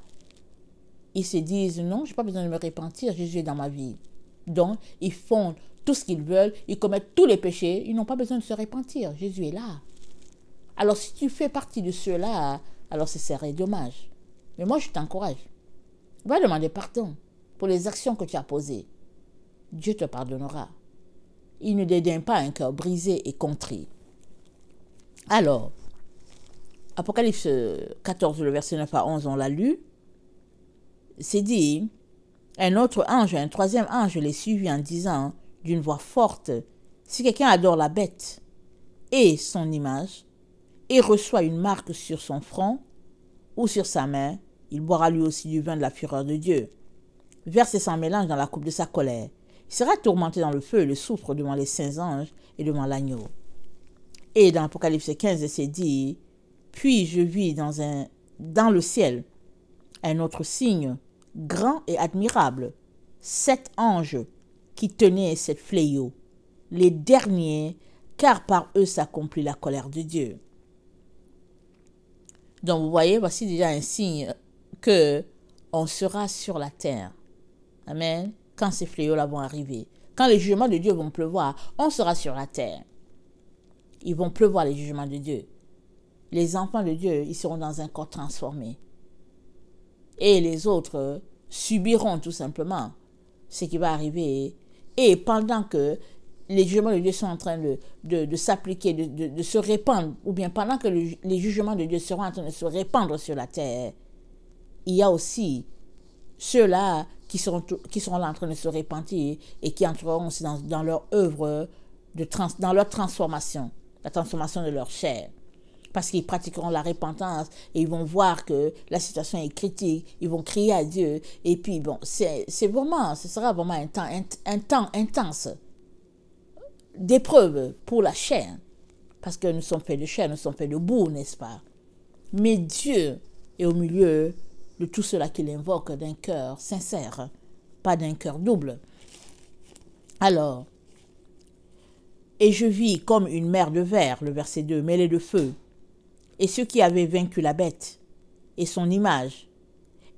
Ils se disent, non, je n'ai pas besoin de me repentir, Jésus est dans ma vie. Donc, ils font tout ce qu'ils veulent, ils commettent tous les péchés, ils n'ont pas besoin de se repentir. Jésus est là. Alors, si tu fais partie de ceux-là, alors ce serait dommage. Mais moi, je t'encourage. Va demander pardon pour les actions que tu as posées. Dieu te pardonnera. Il ne dédaigne pas un cœur brisé et contrit. Alors, Apocalypse 14, le verset 9 à 11, on l'a lu. C'est dit, un autre ange, un troisième ange les suivit en disant d'une voix forte, si quelqu'un adore la bête et son image, et reçoit une marque sur son front ou sur sa main, il boira lui aussi du vin de la fureur de Dieu. Verse sans mélange dans la coupe de sa colère. Il sera tourmenté dans le feu et le soufre devant les saints anges et devant l'agneau. Et dans Apocalypse 15, c'est dit, puis je vis dans le ciel un autre signe, grand et admirable, 7 anges qui tenaient 7 fléaux, les derniers, car par eux s'accomplit la colère de Dieu. Donc vous voyez, voici déjà un signe que on sera sur la terre. Amen. Quand ces fléaux-là vont arriver, quand les jugements de Dieu vont pleuvoir, on sera sur la terre. Ils vont pleuvoir les jugements de Dieu. Les enfants de Dieu, ils seront dans un corps transformé. Et les autres subiront tout simplement ce qui va arriver. Et pendant que les jugements de Dieu sont en train de s'appliquer, de se répandre, ou bien pendant que les jugements de Dieu seront en train de se répandre sur la terre, il y a aussi ceux-là qui seront là en train de se repentir et qui entreront aussi dans leur œuvre, dans leur transformation, la transformation de leur chair. Parce qu'ils pratiqueront la repentance et ils vont voir que la situation est critique, ils vont crier à Dieu. Et puis, bon, ce sera vraiment un temps intense d'épreuve pour la chair. Parce que nous sommes faits de chair, nous sommes faits de boue, n'est-ce pas? Mais Dieu est au milieu de tout cela qu'il invoque d'un cœur sincère, pas d'un cœur double. Alors, et je vis comme une mer de verre, le verset 2, mêlée de feu, et ceux qui avaient vaincu la bête, et son image,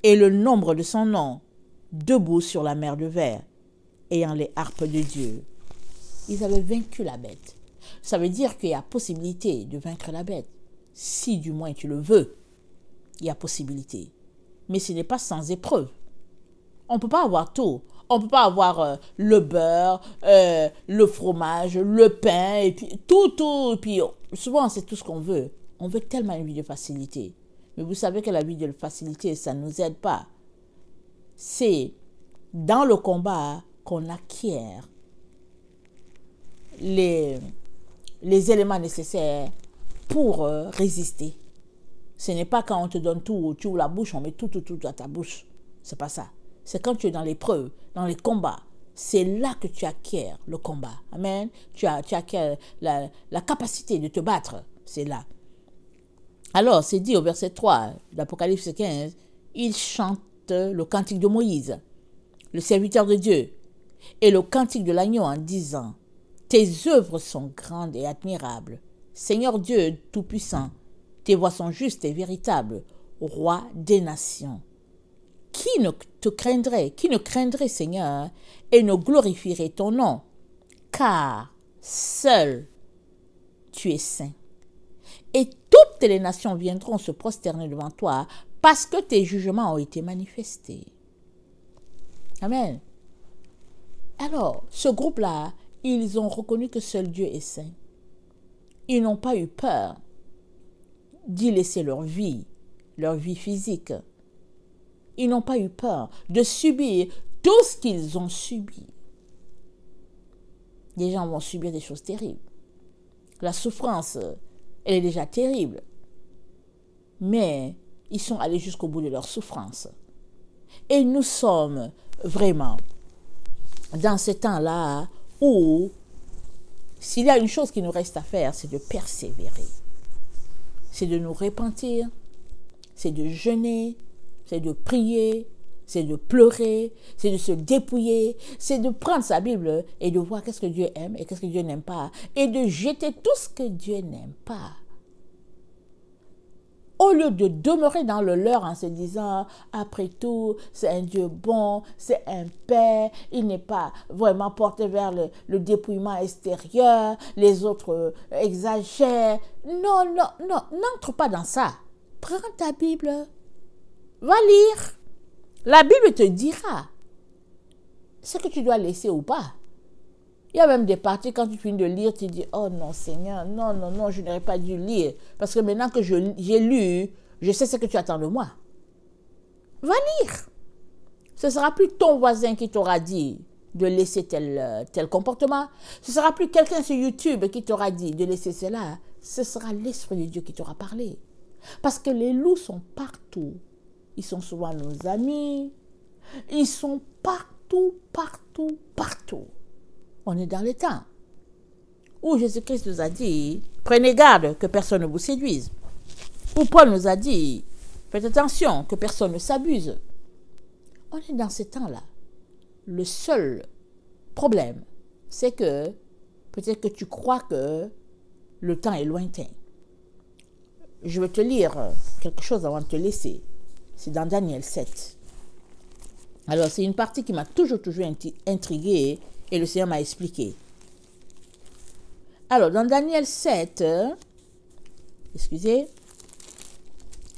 et le nombre de son nom, debout sur la mer de verre, ayant les harpes de Dieu. Ils avaient vaincu la bête. Ça veut dire qu'il y a possibilité de vaincre la bête. Si du moins tu le veux, il y a possibilité. Mais ce n'est pas sans épreuve. On ne peut pas avoir tout. On ne peut pas avoir le beurre, le fromage, le pain, et puis tout. Et puis souvent, c'est tout ce qu'on veut. On veut tellement une vie de facilité. Mais vous savez que la vie de facilité, ça ne nous aide pas. C'est dans le combat qu'on acquiert les éléments nécessaires pour résister. Ce n'est pas quand on te donne tout, tu ouvres la bouche, on met tout à ta bouche. C'est pas ça. C'est quand tu es dans l'épreuve, dans les combats. C'est là que tu acquiers le combat. Amen. Tu acquiers la capacité de te battre. C'est là. Alors, c'est dit au verset 3 d'Apocalypse 15, il chante le cantique de Moïse, le serviteur de Dieu, et le cantique de l'agneau en disant, tes œuvres sont grandes et admirables. Seigneur Dieu Tout-Puissant, tes voies sont justes et véritables, roi des nations. qui ne craindrait, Seigneur, et ne glorifierait ton nom, car seul tu es saint. Et toutes les nations viendront se prosterner devant toi parce que tes jugements ont été manifestés. Amen. Alors, ce groupe-là, ils ont reconnu que seul Dieu est saint. Ils n'ont pas eu peur d'y laisser leur vie physique. Ils n'ont pas eu peur de subir tout ce qu'ils ont subi. Les gens vont subir des choses terribles. La souffrance, elle est déjà terrible. Mais ils sont allés jusqu'au bout de leur souffrance. Et nous sommes vraiment dans ce temps-là où, s'il y a une chose qui nous reste à faire, c'est de persévérer. C'est de nous repentir, c'est de jeûner, c'est de prier, c'est de pleurer, c'est de se dépouiller, c'est de prendre sa Bible et de voir qu'est-ce que Dieu aime et qu'est-ce que Dieu n'aime pas, et de jeter tout ce que Dieu n'aime pas. Au lieu de demeurer dans le leurre en se disant, après tout, c'est un Dieu bon, c'est un Père, il n'est pas vraiment porté vers le dépouillement extérieur, les autres exagèrent. Non, n'entre pas dans ça. Prends ta Bible, va lire. La Bible te dira ce que tu dois laisser ou pas. Il y a même des parties, quand tu finis de lire, tu dis, oh non Seigneur, non, je n'aurais pas dû lire. Parce que maintenant que j'ai lu, je sais ce que tu attends de moi. Va lire. Ce ne sera plus ton voisin qui t'aura dit de laisser tel comportement. Ce ne sera plus quelqu'un sur YouTube qui t'aura dit de laisser cela. Ce sera l'Esprit de Dieu qui t'aura parlé. Parce que les loups sont partout. Ils sont souvent nos amis. Ils sont partout. On est dans les temps où Jésus-Christ nous a dit, prenez garde que personne ne vous séduise. Où Paul nous a dit, faites attention que personne ne s'abuse. On est dans ces temps-là. Le seul problème, c'est que peut-être que tu crois que le temps est lointain. Je vais te lire quelque chose avant de te laisser. C'est dans Daniel 7. Alors, c'est une partie qui m'a toujours intriguée et le Seigneur m'a expliqué. Alors, dans Daniel 7,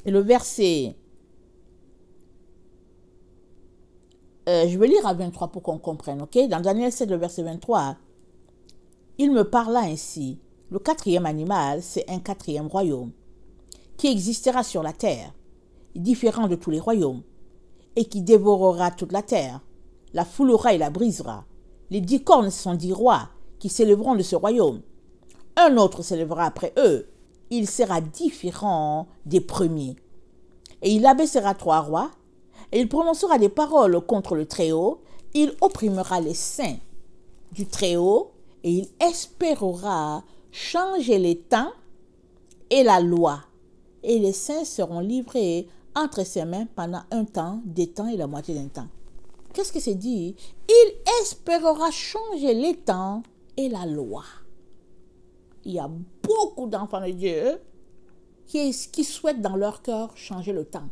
et le verset, je vais lire à 23 pour qu'on comprenne, ok? Dans Daniel 7, le verset 23, il me parla ainsi. Le quatrième animal, c'est un quatrième royaume qui existera sur la terre, différent de tous les royaumes, et qui dévorera toute la terre, la foulera et la brisera. Les 10 cornes sont 10 rois qui s'élèveront de ce royaume. Un autre s'élèvera après eux. Il sera différent des premiers. Et il abaissera 3 rois, et il prononcera des paroles contre le Très-Haut. Il opprimera les saints du Très-Haut, et il espérera changer les temps et la loi. Et les saints seront livrés entre ses mains pendant un temps, des temps et la moitié d'un temps. Qu'est-ce que c'est dit? Il espérera changer les temps et la loi. Il y a beaucoup d'enfants de Dieu qui souhaitent dans leur cœur changer le temps.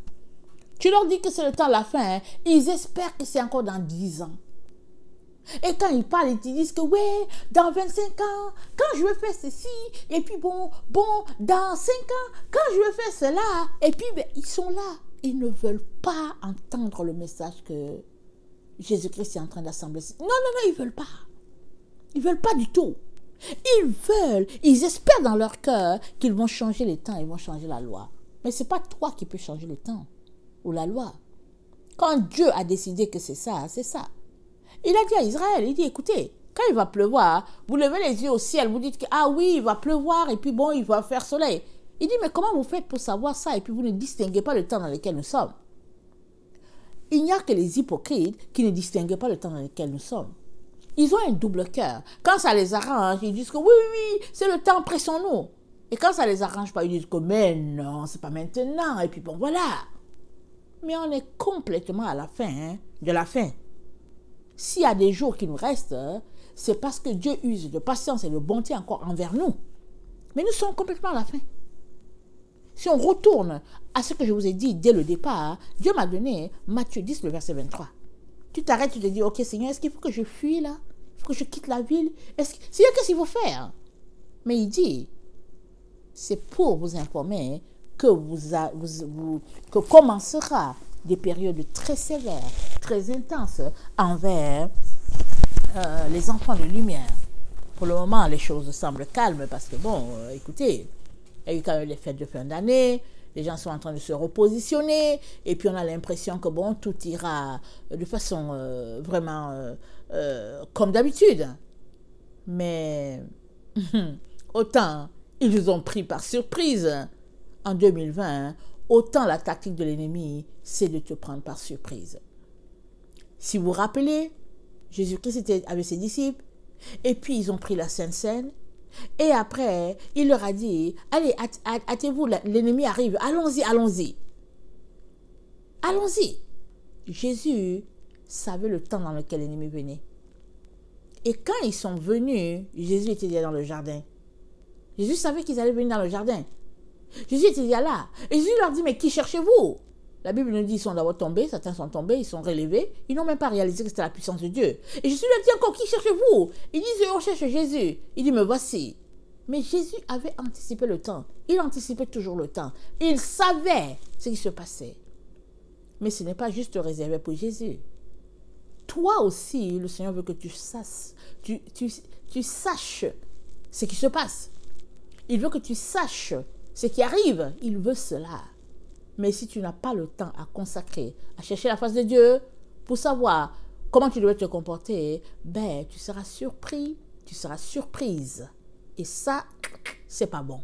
Tu leur dis que c'est le temps de la fin, hein? Ils espèrent que c'est encore dans 10 ans. Et quand ils parlent, ils te disent que oui, dans 25 ans, quand je veux faire ceci, et puis bon, dans 5 ans, quand je veux faire cela, et puis ils sont là. Ils ne veulent pas entendre le message que Jésus-Christ est en train d'assembler. Non, ils ne veulent pas. Ils ne veulent pas du tout. Ils espèrent dans leur cœur qu'ils vont changer les temps, ils vont changer la loi. Mais ce n'est pas toi qui peux changer le temps ou la loi. Quand Dieu a décidé que c'est ça, c'est ça. Il a dit à Israël, il dit, écoutez, quand il va pleuvoir, vous levez les yeux au ciel, vous dites que, ah oui, il va pleuvoir, et puis bon, il va faire soleil. Il dit, mais comment vous faites pour savoir ça, et puis vous ne distinguez pas le temps dans lequel nous sommes? Il n'y a que les hypocrites qui ne distinguent pas le temps dans lequel nous sommes. Ils ont un double cœur. Quand ça les arrange, ils disent que oui, c'est le temps, pressons-nous. Et quand ça les arrange pas, ils disent que mais non, c'est pas maintenant, et puis bon, voilà. Mais on est complètement à la fin, de la fin. S'il y a des jours qui nous restent, c'est parce que Dieu use de patience et de bonté encore envers nous. Mais nous sommes complètement à la fin. Si on retourne à ce que je vous ai dit dès le départ, Dieu m'a donné Matthieu 10, le verset 23. Tu t'arrêtes, tu te dis, ok Seigneur, est-ce qu'il faut que je fuis là? Il faut que je quitte la ville? Seigneur, qu'est-ce qu'il faut faire? Mais il dit, c'est pour vous informer que que commencera des périodes très sévères, très intenses envers les enfants de lumière. Pour le moment, les choses semblent calmes parce que, écoutez, il y a eu quand même les fêtes de fin d'année, les gens sont en train de se repositionner, et puis on a l'impression que, tout ira de façon vraiment comme d'habitude. Mais autant ils nous ont pris par surprise en 2020, autant la tactique de l'ennemi, c'est de te prendre par surprise. Si vous vous rappelez, Jésus-Christ était avec ses disciples, et puis ils ont pris la Sainte Seine, et après, il leur a dit, allez, hâtez-vous, l'ennemi arrive, allons-y, allons-y. Allons-y. Jésus savait le temps dans lequel l'ennemi venait. Et quand ils sont venus, Jésus était déjà dans le jardin. Jésus savait qu'ils allaient venir dans le jardin. Jésus était déjà là. Et Jésus leur dit, mais qui cherchez-vous? La Bible nous dit qu'ils sont d'abord tombés, certains sont tombés, ils sont relevés. Ils n'ont même pas réalisé que c'était la puissance de Dieu. Et Jésus leur dit encore, qui cherchez-vous? Ils disent, on cherche Jésus. Il dit, me voici. Mais Jésus avait anticipé le temps. Il anticipait toujours le temps. Il savait ce qui se passait. Mais ce n'est pas juste réservé pour Jésus. Toi aussi, le Seigneur veut que tu saches ce qui se passe. Il veut que tu saches ce qui arrive. Il veut cela. Mais si tu n'as pas le temps à consacrer, à chercher la face de Dieu, pour savoir comment tu dois te comporter, tu seras surpris, tu seras surprise. Et ça, c'est pas bon.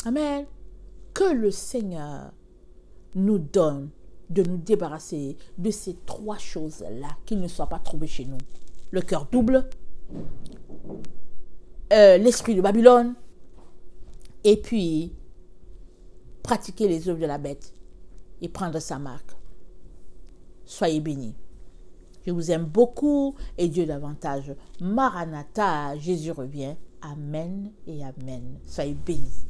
Amen. Que le Seigneur nous donne de nous débarrasser de ces trois choses-là, qu'ils ne soient pas trouvés chez nous. Le cœur double, l'esprit de Babylone, et puis pratiquer les œuvres de la bête et prendre sa marque. Soyez bénis. Je vous aime beaucoup et Dieu davantage. Maranatha, Jésus revient. Amen et amen. Soyez bénis.